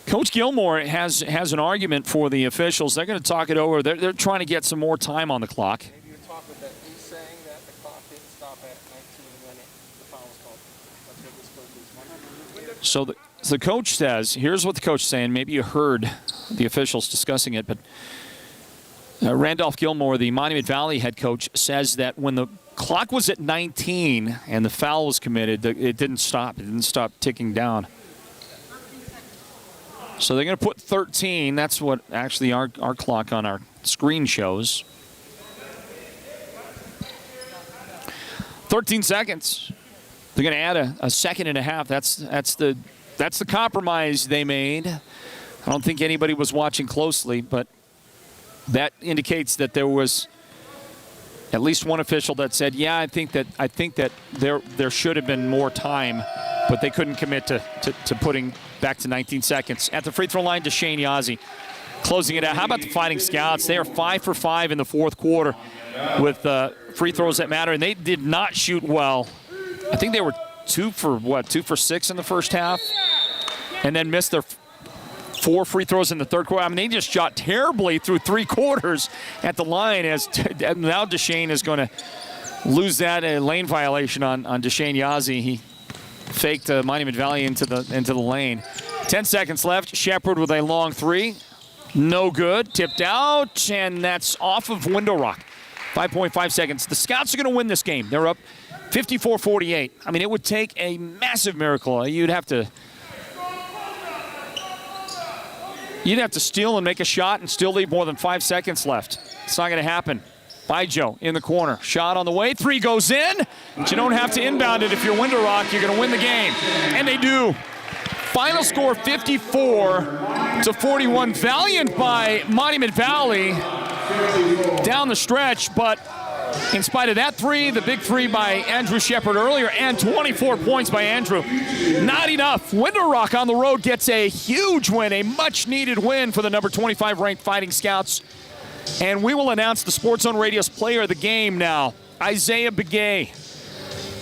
Coach Gilmore has an argument for the officials. They're going to talk it over. They're trying to get some more time on the clock. So the coach says, here's what the coach is saying. Maybe you heard the officials discussing it, but Randolph Gilmore, the Monument Valley head coach, says that when the clock was at 19 and the foul was committed, it didn't stop. It didn't stop ticking down. So they're going to put 13. That's what actually our clock on our screen shows. 13 seconds. They're going to add a second and a half. That's the compromise they made. I don't think anybody was watching closely, but that indicates that there was at least one official that said, "Yeah, I think that there should have been more time," but they couldn't commit to putting back to 19 seconds. At the free throw line, to Shane Yazzie, closing it out. How about the Fighting Scouts? They are 5 for 5 in the fourth quarter with free throws that matter, and they did not shoot well. I think they were 2 for 6 in the first half, and then missed their 4 free throws in the third quarter. I mean, they just shot terribly through 3 quarters at the line. Now Deshane is going to lose that lane violation on Deshane Yazzie. He faked Monument Valley into the lane. 10 seconds left. Shepard with a long 3. No good. Tipped out, and that's off of Window Rock. 5.5 seconds. The Scouts are going to win this game. They're up 54-48. I mean, it would take a massive miracle. You'd have to steal and make a shot and still leave more than 5 seconds left. It's not going to happen. Bijo in the corner. Shot on the way. 3 goes in. But you don't have to inbound it if you're Window Rock. You're going to win the game. And they do. Final score 54-41. Valiant by Monument Valley down the stretch, but in spite of that 3, the big 3 by Andrew Shepard earlier, and 24 points by Andrew, not enough. Window Rock on the road gets a huge win, a much-needed win for the number 25 ranked Fighting Scouts. And we will announce the Sports Zone Radio's player of the game now, Isaiah Begay.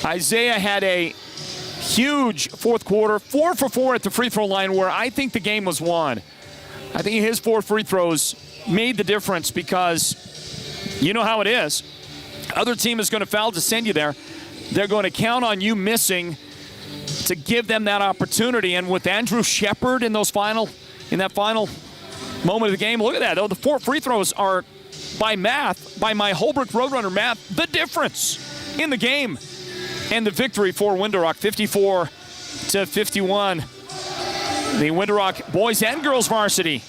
Isaiah had a huge fourth quarter, 4 for 4 at the free throw line, where I think the game was won. I think his 4 free throws made the difference, because you know how it is. Other team is going to foul to send you there. They're going to count on you missing to give them that opportunity. And with Andrew Shepard in that final moment of the game, look at that. The 4 free throws are, by my Holbrook Roadrunner math, the difference in the game. And the victory for Window Rock, 54-51. The Window Rock boys and girls varsity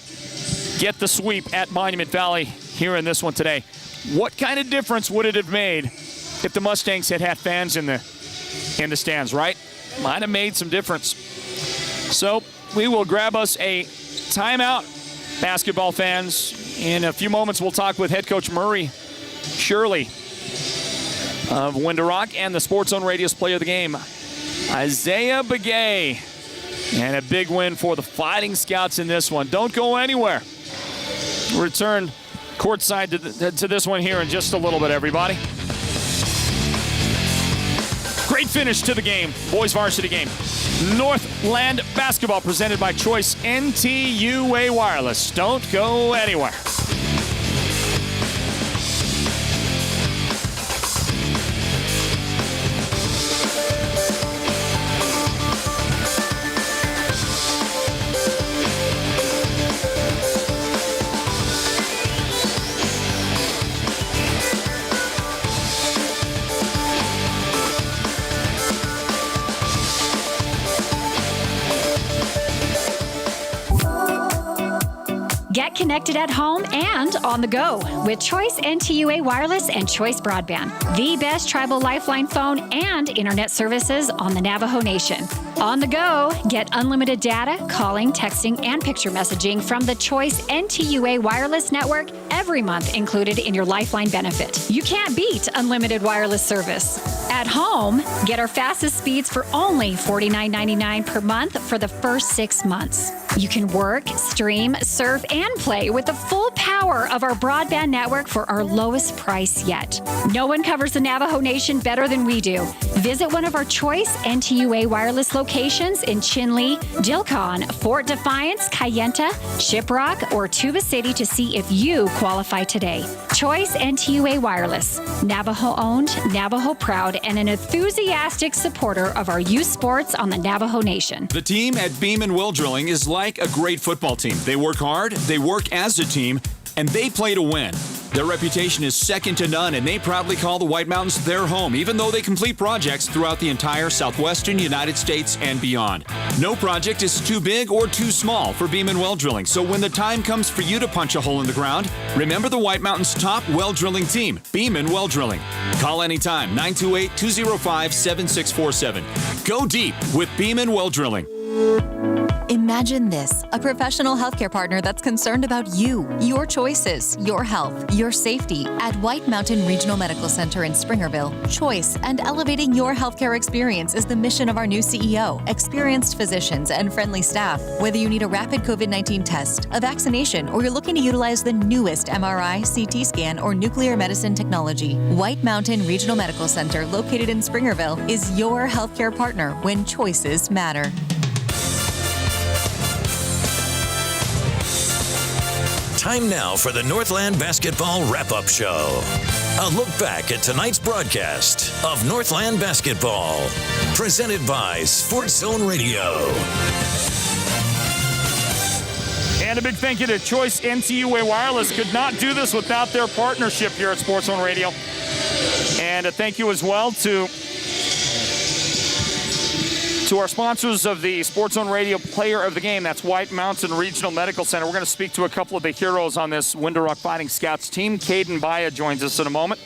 get the sweep at Monument Valley here in this one today. What kind of difference would it have made if the Mustangs had fans in the stands, right? Might have made some difference. So we will grab us a timeout, basketball fans. In a few moments, we'll talk with head coach Murray Shirley of Window Rock and the Sports Zone Radio's player of the game, Isaiah Begay. And a big win for the Fighting Scouts in this one. Don't go anywhere. Return courtside to this one here in just a little bit, everybody. Great finish to the game, boys varsity game. Northland Basketball presented by Choice NTUA Wireless. Don't go anywhere. connected at home and on the go with Choice NTUA Wireless and Choice Broadband, the best tribal lifeline phone and internet services on the Navajo Nation. On the go, get unlimited data, calling, texting, and picture messaging from the Choice NTUA Wireless Network every month included in your lifeline benefit. You can't beat unlimited wireless service. At home, get our fastest speeds for only $49.99 per month for the first 6 months. You can work, stream, surf, and play with the full power of our broadband network for our lowest price yet. No one covers the Navajo Nation better than we do. Visit one of our Choice NTUA wireless locations in Chinle, Dilcon, Fort Defiance, Kayenta, Shiprock, or Tuba City to see if you qualify today. Choice NTUA Wireless, Navajo-owned, Navajo-proud, and an enthusiastic supporter of our youth sports on the Navajo Nation. The team at Beam and Will Drilling is like a great football team. They work hard, they work as a team, and they play to win. Their reputation is second to none, and they proudly call the White Mountains their home, even though they complete projects throughout the entire southwestern United States and beyond. No project is too big or too small for Beam and Well Drilling, so when the time comes for you to punch a hole in the ground, remember the White Mountains' top well drilling team, Beam and Well Drilling. Call anytime, 928-205-7647. Go deep with Beam and Well Drilling. Imagine this, a professional healthcare partner that's concerned about you, your choices, your health, your safety. At White Mountain Regional Medical Center in Springerville, choice and elevating your healthcare experience is the mission of our new CEO. Experienced physicians and friendly staff. Whether you need a rapid COVID-19 test, a vaccination, or you're looking to utilize the newest MRI, CT scan, or nuclear medicine technology, White Mountain Regional Medical Center, located in Springerville, is your healthcare partner when choices matter. Time now for the Northland Basketball Wrap-Up Show. A look back at tonight's broadcast of Northland Basketball. Presented by Sports Zone Radio. And a big thank you to Choice NTUA Wireless. Could not do this without their partnership here at Sports Zone Radio. And a thank you as well to our sponsors of the Sports Zone Radio Player of the Game. That's White Mountain Regional Medical Center. We're going to speak to a couple of the heroes on this Window Rock Fighting Scouts team. Caden Baya joins us in a moment.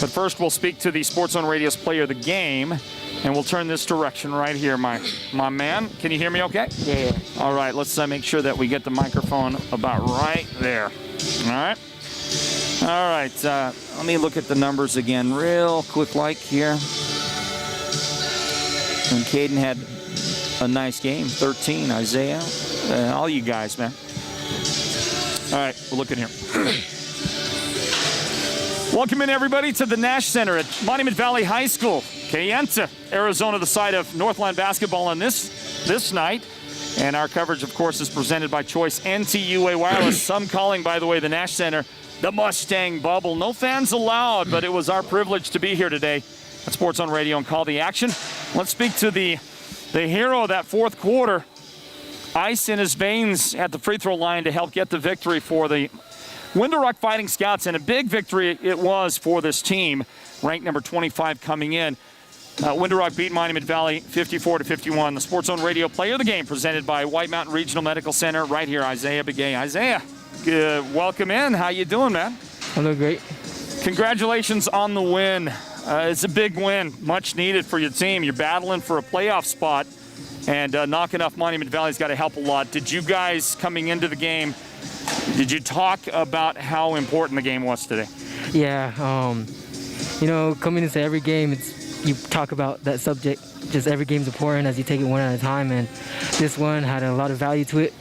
But first, we'll speak to the Sports Zone Radio's Player of the Game. And we'll turn this direction right here, my man. Can you hear me okay? Yeah. All right, let's make sure that we get the microphone about right there. All right. All right, let me look at the numbers again real quick like here. And Caden had a nice game, 13, Isaiah, all you guys, man. All right, we'll look in here. Welcome in, everybody, to the Nash Center at Monument Valley High School. Kayenta, Arizona, the site of Northland Basketball on this night. And our coverage, of course, is presented by Choice NTUA Wireless. Some calling, by the way, the Nash Center the Mustang Bubble. No fans allowed, but it was our privilege to be here today at Sports on Radio and call the action. Let's speak to the hero of that fourth quarter. Ice in his veins at the free throw line to help get the victory for the Window Rock Fighting Scouts, and a big victory it was for this team, ranked number 25 coming in. Window Rock beat Monument Valley 54-51. The Sports Zone Radio Player of the Game presented by White Mountain Regional Medical Center. Right here, Isaiah Begay. Isaiah, welcome in. How you doing, man? I'm doing great. Congratulations on the win. It's a big win, much needed for your team. You're battling for a playoff spot, and knocking off Monument Valley's got to help a lot. Did you guys, coming into the game, did you talk about how important the game was today? Yeah, coming into every game, you talk about that subject. Just every game's important as you take it one at a time, and this one had a lot of value to it,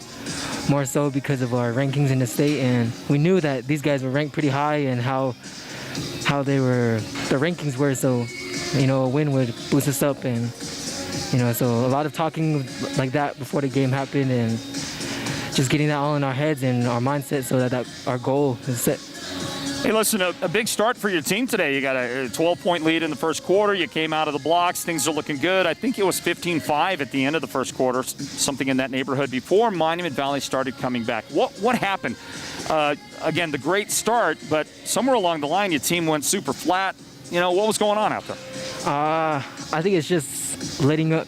more so because of our rankings in the state, and we knew that these guys were ranked pretty high and how the rankings were, so a win would boost us up, and so a lot of talking like that before the game happened, and just getting that all in our heads and our mindset so that our goal is set. Hey, listen, a big start for your team today. You got a 12-point lead in the first quarter. You came out of the blocks. Things are looking good. I think it was 15-5 at the end of the first quarter, something in that neighborhood, before Monument Valley started coming back. What happened? Again, the great start, but somewhere along the line, your team went super flat. What was going on out there? I think it's just letting up,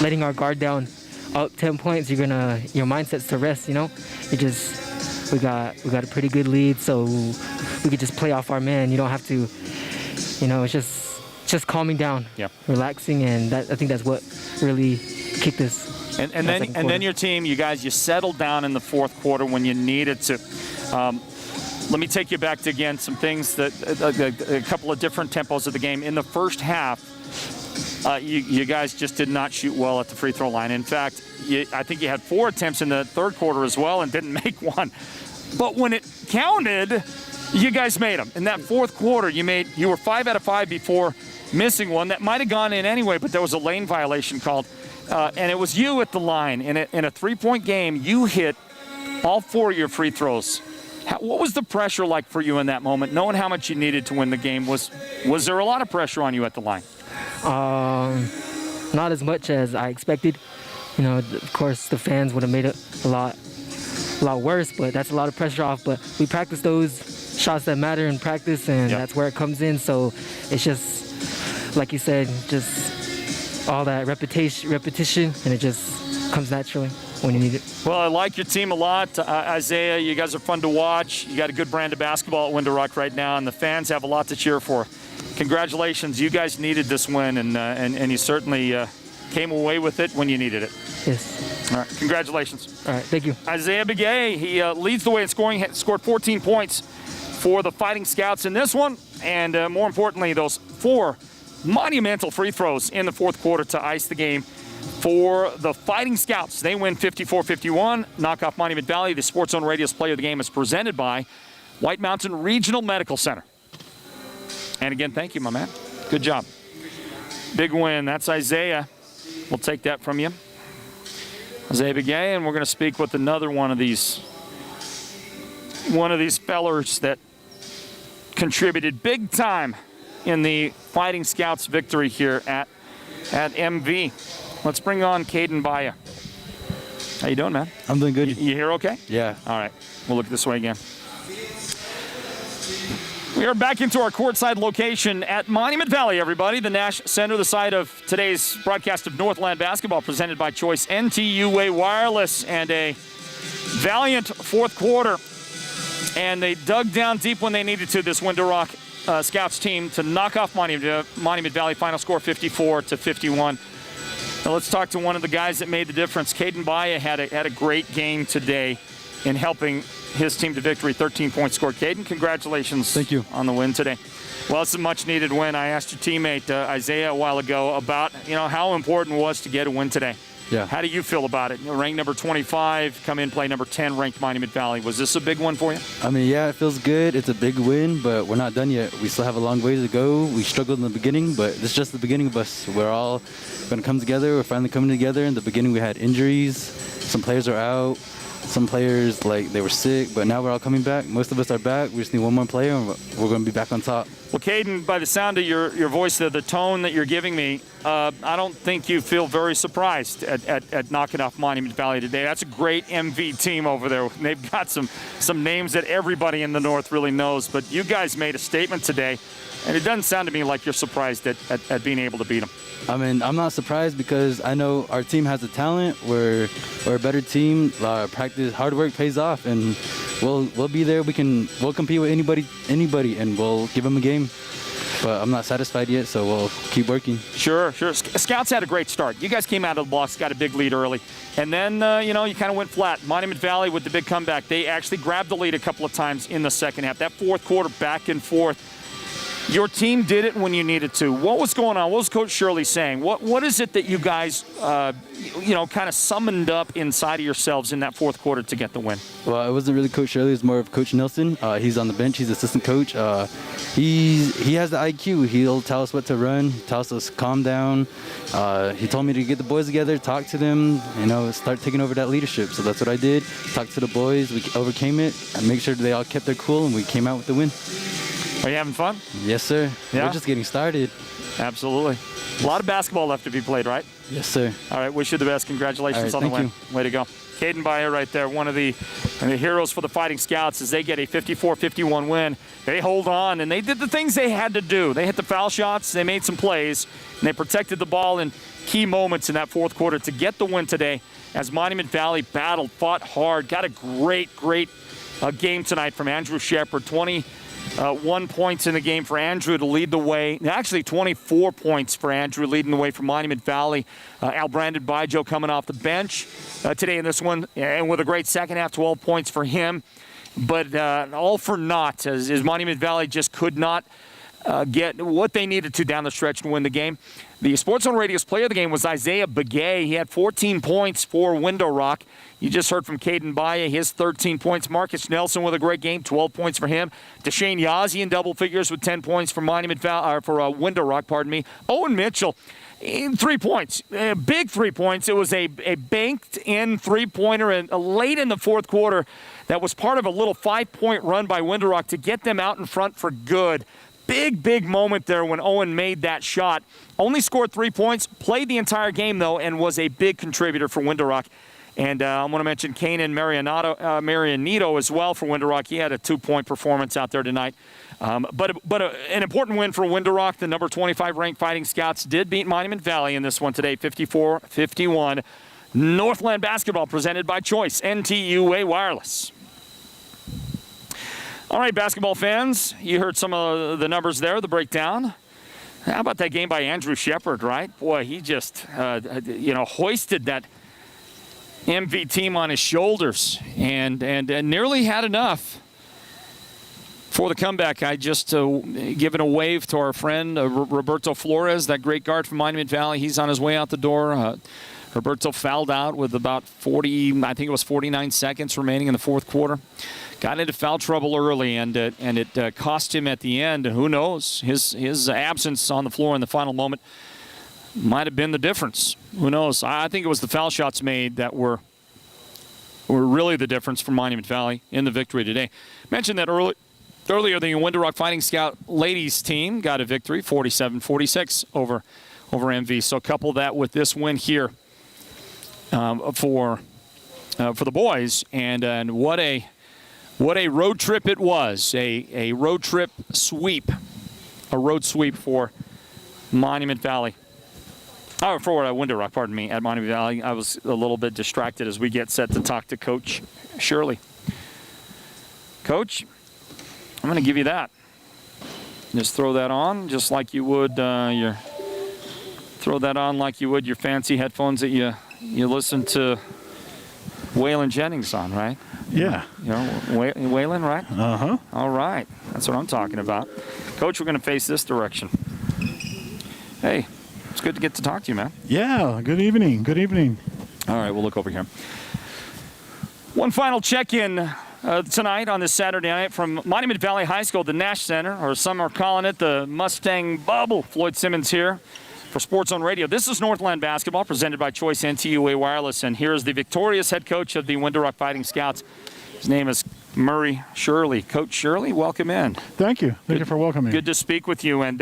letting our guard down up 10 points, your mindset's to rest. We got a pretty good lead, so we could just play off our man. You don't have to, it's just calming down, relaxing, and I think that's what really kicked us. And then your team, you settled down in the fourth quarter when you needed to. Let me take you back to, again, some things that a couple of different tempos of the game. In the first half, you guys just did not shoot well at the free throw line. In fact, I think you had 4 attempts in the third quarter as well and didn't make one. But when it counted, you guys made them. In that fourth quarter, you were 5 out of 5 before missing one. That might have gone in anyway, but there was a lane violation called. And it was you at the line. In a 3-point game, you hit all 4 of your free throws. What was the pressure like for you in that moment, knowing how much you needed to win the game? Was there a lot of pressure on you at the line? Not as much as I expected. Of course, the fans would have made it a lot worse, but that's a lot of pressure off. But we practice those shots that matter in practice, and that's where it comes in. So it's just, like you said, just all that repetition, and it just comes naturally when you need it. Well, I like your team a lot. Isaiah, you guys are fun to watch. You got a good brand of basketball at Window Rock right now, and the fans have a lot to cheer for. Congratulations. You guys needed this win, and you certainly came away with it when you needed it. Yes. All right. Congratulations. All right. Thank you. Isaiah Begay, he leads the way in scoring, scored 14 points for the Fighting Scouts in this one, and more importantly, those 4 monumental free throws in the fourth quarter to ice the game for the Fighting Scouts. They win 54-51, knock off Monument Valley. The Sports Zone Radio's Player of the Game is presented by White Mountain Regional Medical Center. And again, thank you, my man. Good job. Big win. That's Isaiah. We'll take that from you. Isaiah Begay, and we're going to speak with another one of these fellers that contributed big time in the Fighting Scouts victory here at MV. Let's bring on Caden Baya. How you doing, man? I'm doing good. You here okay? Yeah. All right. We'll look this way again. We are back into our courtside location at Monument Valley, everybody. The Nash Center, the site of today's broadcast of Northland Basketball, presented by Choice NTUA Wireless. And a valiant fourth quarter. And they dug down deep when they needed to, this Window Rock Scouts team, to knock off Monument Valley. Final score 54-51. Now let's talk to one of the guys that made the difference. Caden Baya had a great game today in helping his team to victory. 13 points scored. Caden, congratulations. Thank you. On the win today. Well, it's a much-needed win. I asked your teammate Isaiah a while ago about how important it was to get a win today. Yeah. How do you feel about it? Ranked number 25, come in, play number 10, ranked Monument Valley. Was this a big one for you? I mean, yeah, it feels good. It's a big win, but we're not done yet. We still have a long way to go. We struggled in the beginning, but this is just the beginning of us. We're all going to come together. We're finally coming together. In the beginning, we had injuries. Some players are out. Some players, they were sick, but now we're all coming back. Most of us are back. We just need one more player, and we're going to be back on top. Well, Caden, by the sound of your voice, the tone that you're giving me, I don't think you feel very surprised at knocking off Monument Valley today. That's a great MV team over there. They've got some names that everybody in the North really knows, but you guys made a statement today, and it doesn't sound to me like you're surprised at being able to beat them. I mean, I'm not surprised because I know our team has the talent. We're a better team. Practice, hard work pays off, and we'll be there. We'll compete with anybody, and we'll give them a game. But I'm not satisfied yet, so we'll keep working. Sure. Scouts had a great start. You guys came out of the blocks, got a big lead early, and then you kind of went flat. Monument Valley with the big comeback. They actually grabbed the lead a couple of times in the second half. That fourth quarter, back and forth. Your team did it when you needed to. What was going on? What was Coach Shirley saying? What is it that you guys, kind of summoned up inside of yourselves in that fourth quarter to get the win? Well, it wasn't really Coach Shirley. It was more of Coach Nelson. He's on the bench. He's assistant coach. He has the IQ. He'll tell us what to run. Tells us calm down. He told me to get the boys together, talk to them, start taking over that leadership. So that's what I did. Talked to the boys. We overcame it and make sure they all kept their cool, and we came out with the win. Are you having fun? Yes, sir. Yeah? We're just getting started. Absolutely. A lot of basketball left to be played, right? Yes, sir. All right. Wish you the best. Congratulations on the win. Way to go. Caden Bayer right there, one of the heroes for the Fighting Scouts as they get a 54-51 win. They hold on, and they did the things they had to do. They hit the foul shots, they made some plays, and they protected the ball in key moments in that fourth quarter to get the win today as Monument Valley battled, fought hard, got a great game tonight from Andrew Shepard. 21 points in the game for Andrew to lead the way. Actually, 24 points for Andrew leading the way for Monument Valley. Brandon Bijo coming off the bench today in this one, and with a great second half, 12 points for him. But all for naught, as Monument Valley just could not get what they needed to down the stretch to win the game. The Sports Zone Radio's player of the game was Isaiah Begay. He had 14 points for Window Rock. You just heard from Caden Baye, his 13 points. Marcus Nelson with a great game, 12 points for him. Deshane Yazzie in double figures with 10 points for Window Rock. Owen Mitchell, 3 points, big 3 points. It was a banked-in three-pointer late in the fourth quarter that was part of a little 5-point run by Window Rock to get them out in front for good. Big moment there when Owen made that shot. Only scored 3 points, played the entire game, though, and was a big contributor for Window Rock. And I want to mention Kanan Marianito as well for Window Rock. He had a 2-point performance out there tonight. But an important win for Window Rock. The number 25 ranked Fighting Scouts did beat Monument Valley in this one today, 54-51. Northland Basketball presented by Choice, NTUA Wireless. All right, basketball fans, you heard some of the numbers there, the breakdown. How about that game by Andrew Shepard, right? Boy, he just, hoisted that MV team on his shoulders and nearly had enough for the comeback. I just given a wave to our friend Roberto Flores, that great guard from Monument Valley. He's on his way out the door. Roberto fouled out with about 49 seconds remaining in the fourth quarter. Got into foul trouble early, and it cost him at the end. Who knows? His absence on the floor in the final moment might have been the difference. Who knows? I think it was the foul shots made that were really the difference for Monument Valley in the victory today. Mentioned that earlier the Window Rock Fighting Scout ladies team got a victory, 47-46 over MV. So couple that with this win here for the boys, and what a road trip it was. A road trip sweep. A road sweep for Monument Valley. For Window Rock, at Monument Valley. I was a little bit distracted as we get set to talk to Coach Shirley. Coach, I'm going to give you that. Just throw that on just like you would your fancy headphones that you listen to Waylon Jennings on, right? Yeah. Waylon, right? Uh-huh. All right. That's what I'm talking about. Coach, we're going to face this direction. Hey, it's good to get to talk to you, man. Yeah, good evening. Good evening. All right, we'll look over here. One final check-in tonight on this Saturday night from Monument Valley High School, the Nash Center, or some are calling it the Mustang Bubble. Floyd Simmons here for Sports Zone Radio. This is Northland Basketball presented by Choice NTUA Wireless, and here's the victorious head coach of the Window Rock Fighting Scouts. His name is Murray Shirley. Coach Shirley, welcome in. Thank you. Thank you for welcoming me. Good to speak with you, and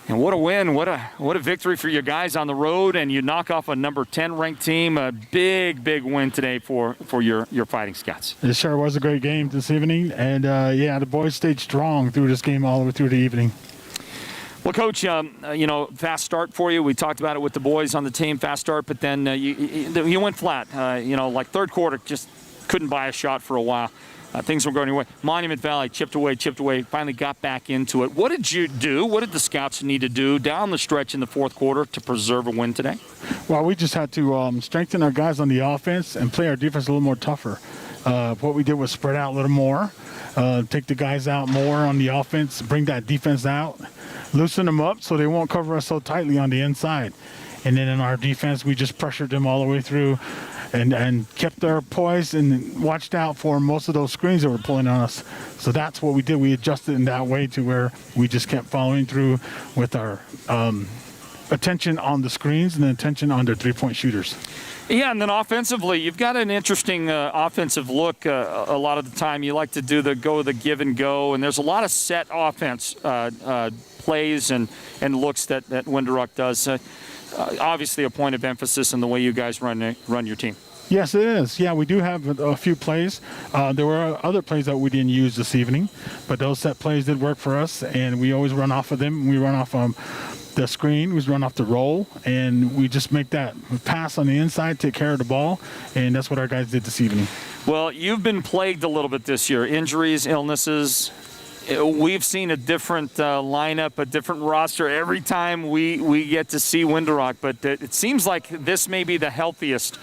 what a win, what a victory for you guys on the road, and you knock off a number 10 ranked team. A big win today for your Fighting Scouts. It sure was a great game this evening, and the boys stayed strong through this game all the way through the evening. Well, Coach, fast start for you. We talked about it with the boys on the team, fast start, but then you went flat. Like third quarter, just couldn't buy a shot for a while. Things were going your way. Monument Valley chipped away, finally got back into it. What did you do? What did the Scouts need to do down the stretch in the fourth quarter to preserve a win today? Well, we just had to strengthen our guys on the offense and play our defense a little more tougher. What we did was spread out a little more, take the guys out more on the offense, bring that defense out, loosen them up so they won't cover us so tightly on the inside. And then in our defense, we just pressured them all the way through and kept our poise and watched out for most of those screens that were pulling on us. So that's what we did. We adjusted in that way to where we just kept following through with our attention on the screens and then attention on their three-point shooters. Yeah, and then offensively, you've got an interesting offensive look. A lot of the time, you like to do the give and go, and there's a lot of set offense plays and looks that Window Rock does. Obviously, a point of emphasis in the way you guys run your team. Yes, it is. Yeah, we do have a few plays. There were other plays that we didn't use this evening, but those set plays did work for us, and we always run off of them. We run off the screen, we run off the roll, and we just make that pass on the inside, take care of the ball, and that's what our guys did this evening. Well, you've been plagued a little bit this year. Injuries, illnesses. We've seen a different lineup, a different roster every time we get to see Window Rock, but it seems like this may be the healthiest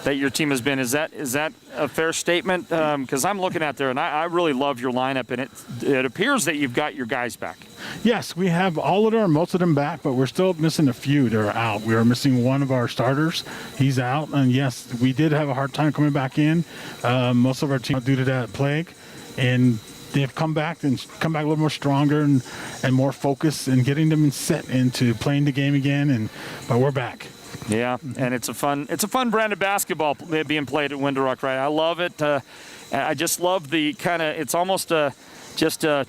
that your team has been. Is that a fair statement? Because I'm looking out there, and I really love your lineup, and it appears that you've got your guys back. Yes, we have all of them, most of them back, but we're still missing a few that are out. We are missing one of our starters. He's out, and yes, we did have a hard time coming back in. Most of our team due to that plague, and they've come back a little more stronger and more focused and getting them set into playing the game again. But we're back. Yeah, and it's a fun brand of basketball being played at Window Rock, right? I love it. I just love the kind of, it's almost just a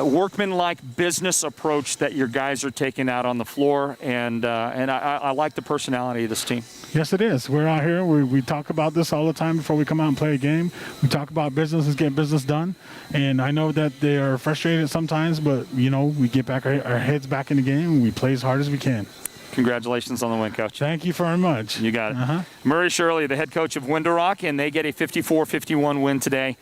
workman-like business approach that your guys are taking out on the floor, and I like the personality of this team. Yes, it is. We're out here. We talk about this all the time before we come out and play a game. We talk about business and get business done. And I know that they are frustrated sometimes, but, we get back our heads back in the game, and we play as hard as we can. Congratulations on the win, Coach. Thank you very much. You got it. Murray Shirley, the head coach of Window Rock, and they get a 54-51 win today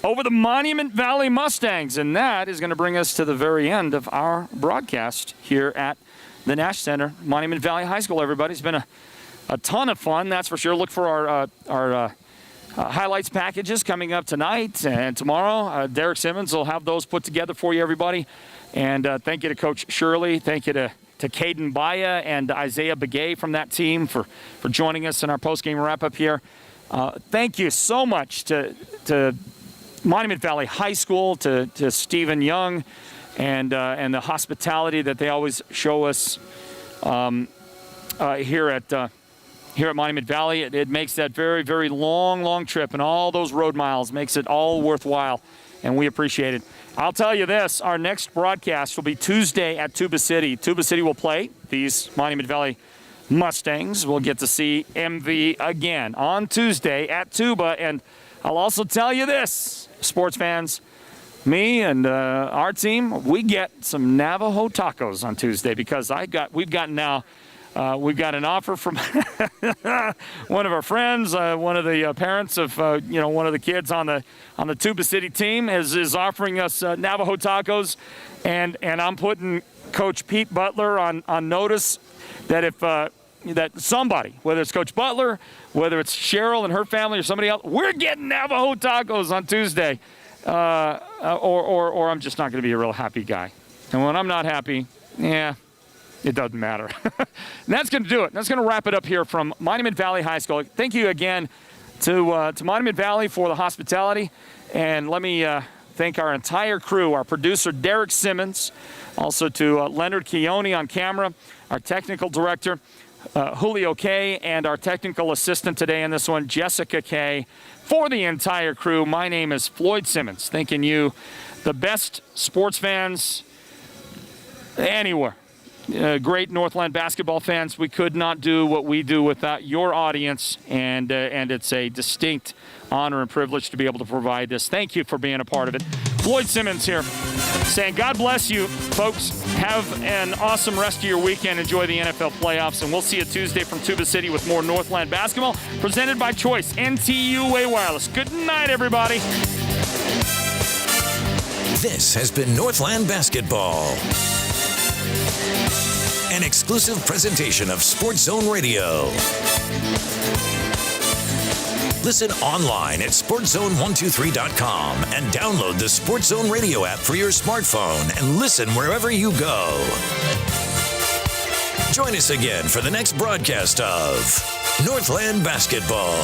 over the Monument Valley Mustangs. And that is going to bring us to the very end of our broadcast here at the Nash Center, Monument Valley High School, everybody. It's been a ton of fun, that's for sure. Look for our highlights packages coming up tonight and tomorrow. Derek Simmons will have those put together for you, everybody. And thank you to Coach Shirley. Thank you to Caden Baya and Isaiah Begay from that team for joining us in our post-game wrap-up here. Thank you so much to Monument Valley High School, to Stephen Young, and the hospitality that they always show us here at Monument Valley. It makes that very, very long trip, and all those road miles makes it all worthwhile, and we appreciate it. I'll tell you this, our next broadcast will be Tuesday at Tuba City. Tuba City will play these Monument Valley Mustangs. We'll get to see MV again on Tuesday at Tuba. And I'll also tell you this, sports fans, me and our team, we get some Navajo tacos on Tuesday because we've got an offer from one of our friends, one of the parents of one of the kids on the Tuba City team is offering us Navajo tacos, and I'm putting Coach Pete Butler on notice that if that somebody, whether it's Coach Butler, whether it's Cheryl and her family or somebody else, we're getting Navajo tacos on Tuesday, or I'm just not going to be a real happy guy. And when I'm not happy, it doesn't matter. And that's going to do it. That's going to wrap it up here from Monument Valley High School. Thank you again to Monument Valley for the hospitality. And let me thank our entire crew, our producer, Derek Simmons, also to Leonard Keone on camera, our technical director, Julio K., and our technical assistant today in this one, Jessica K. For the entire crew, my name is Floyd Simmons, thanking you, the best sports fans anywhere. Great Northland basketball fans. We could not do what we do without your audience, and it's a distinct honor and privilege to be able to provide this. Thank you for being a part of it. Floyd Simmons here saying God bless you, folks. Have an awesome rest of your weekend. Enjoy the NFL playoffs, and we'll see you Tuesday from Tuba City with more Northland basketball presented by Choice NTUA Wireless. Good night, everybody. This has been Northland Basketball, an exclusive presentation of Sports Zone Radio. Listen online at SportsZone123.com and download the Sports Zone Radio app for your smartphone and listen wherever you go. Join us again for the next broadcast of Northland Basketball.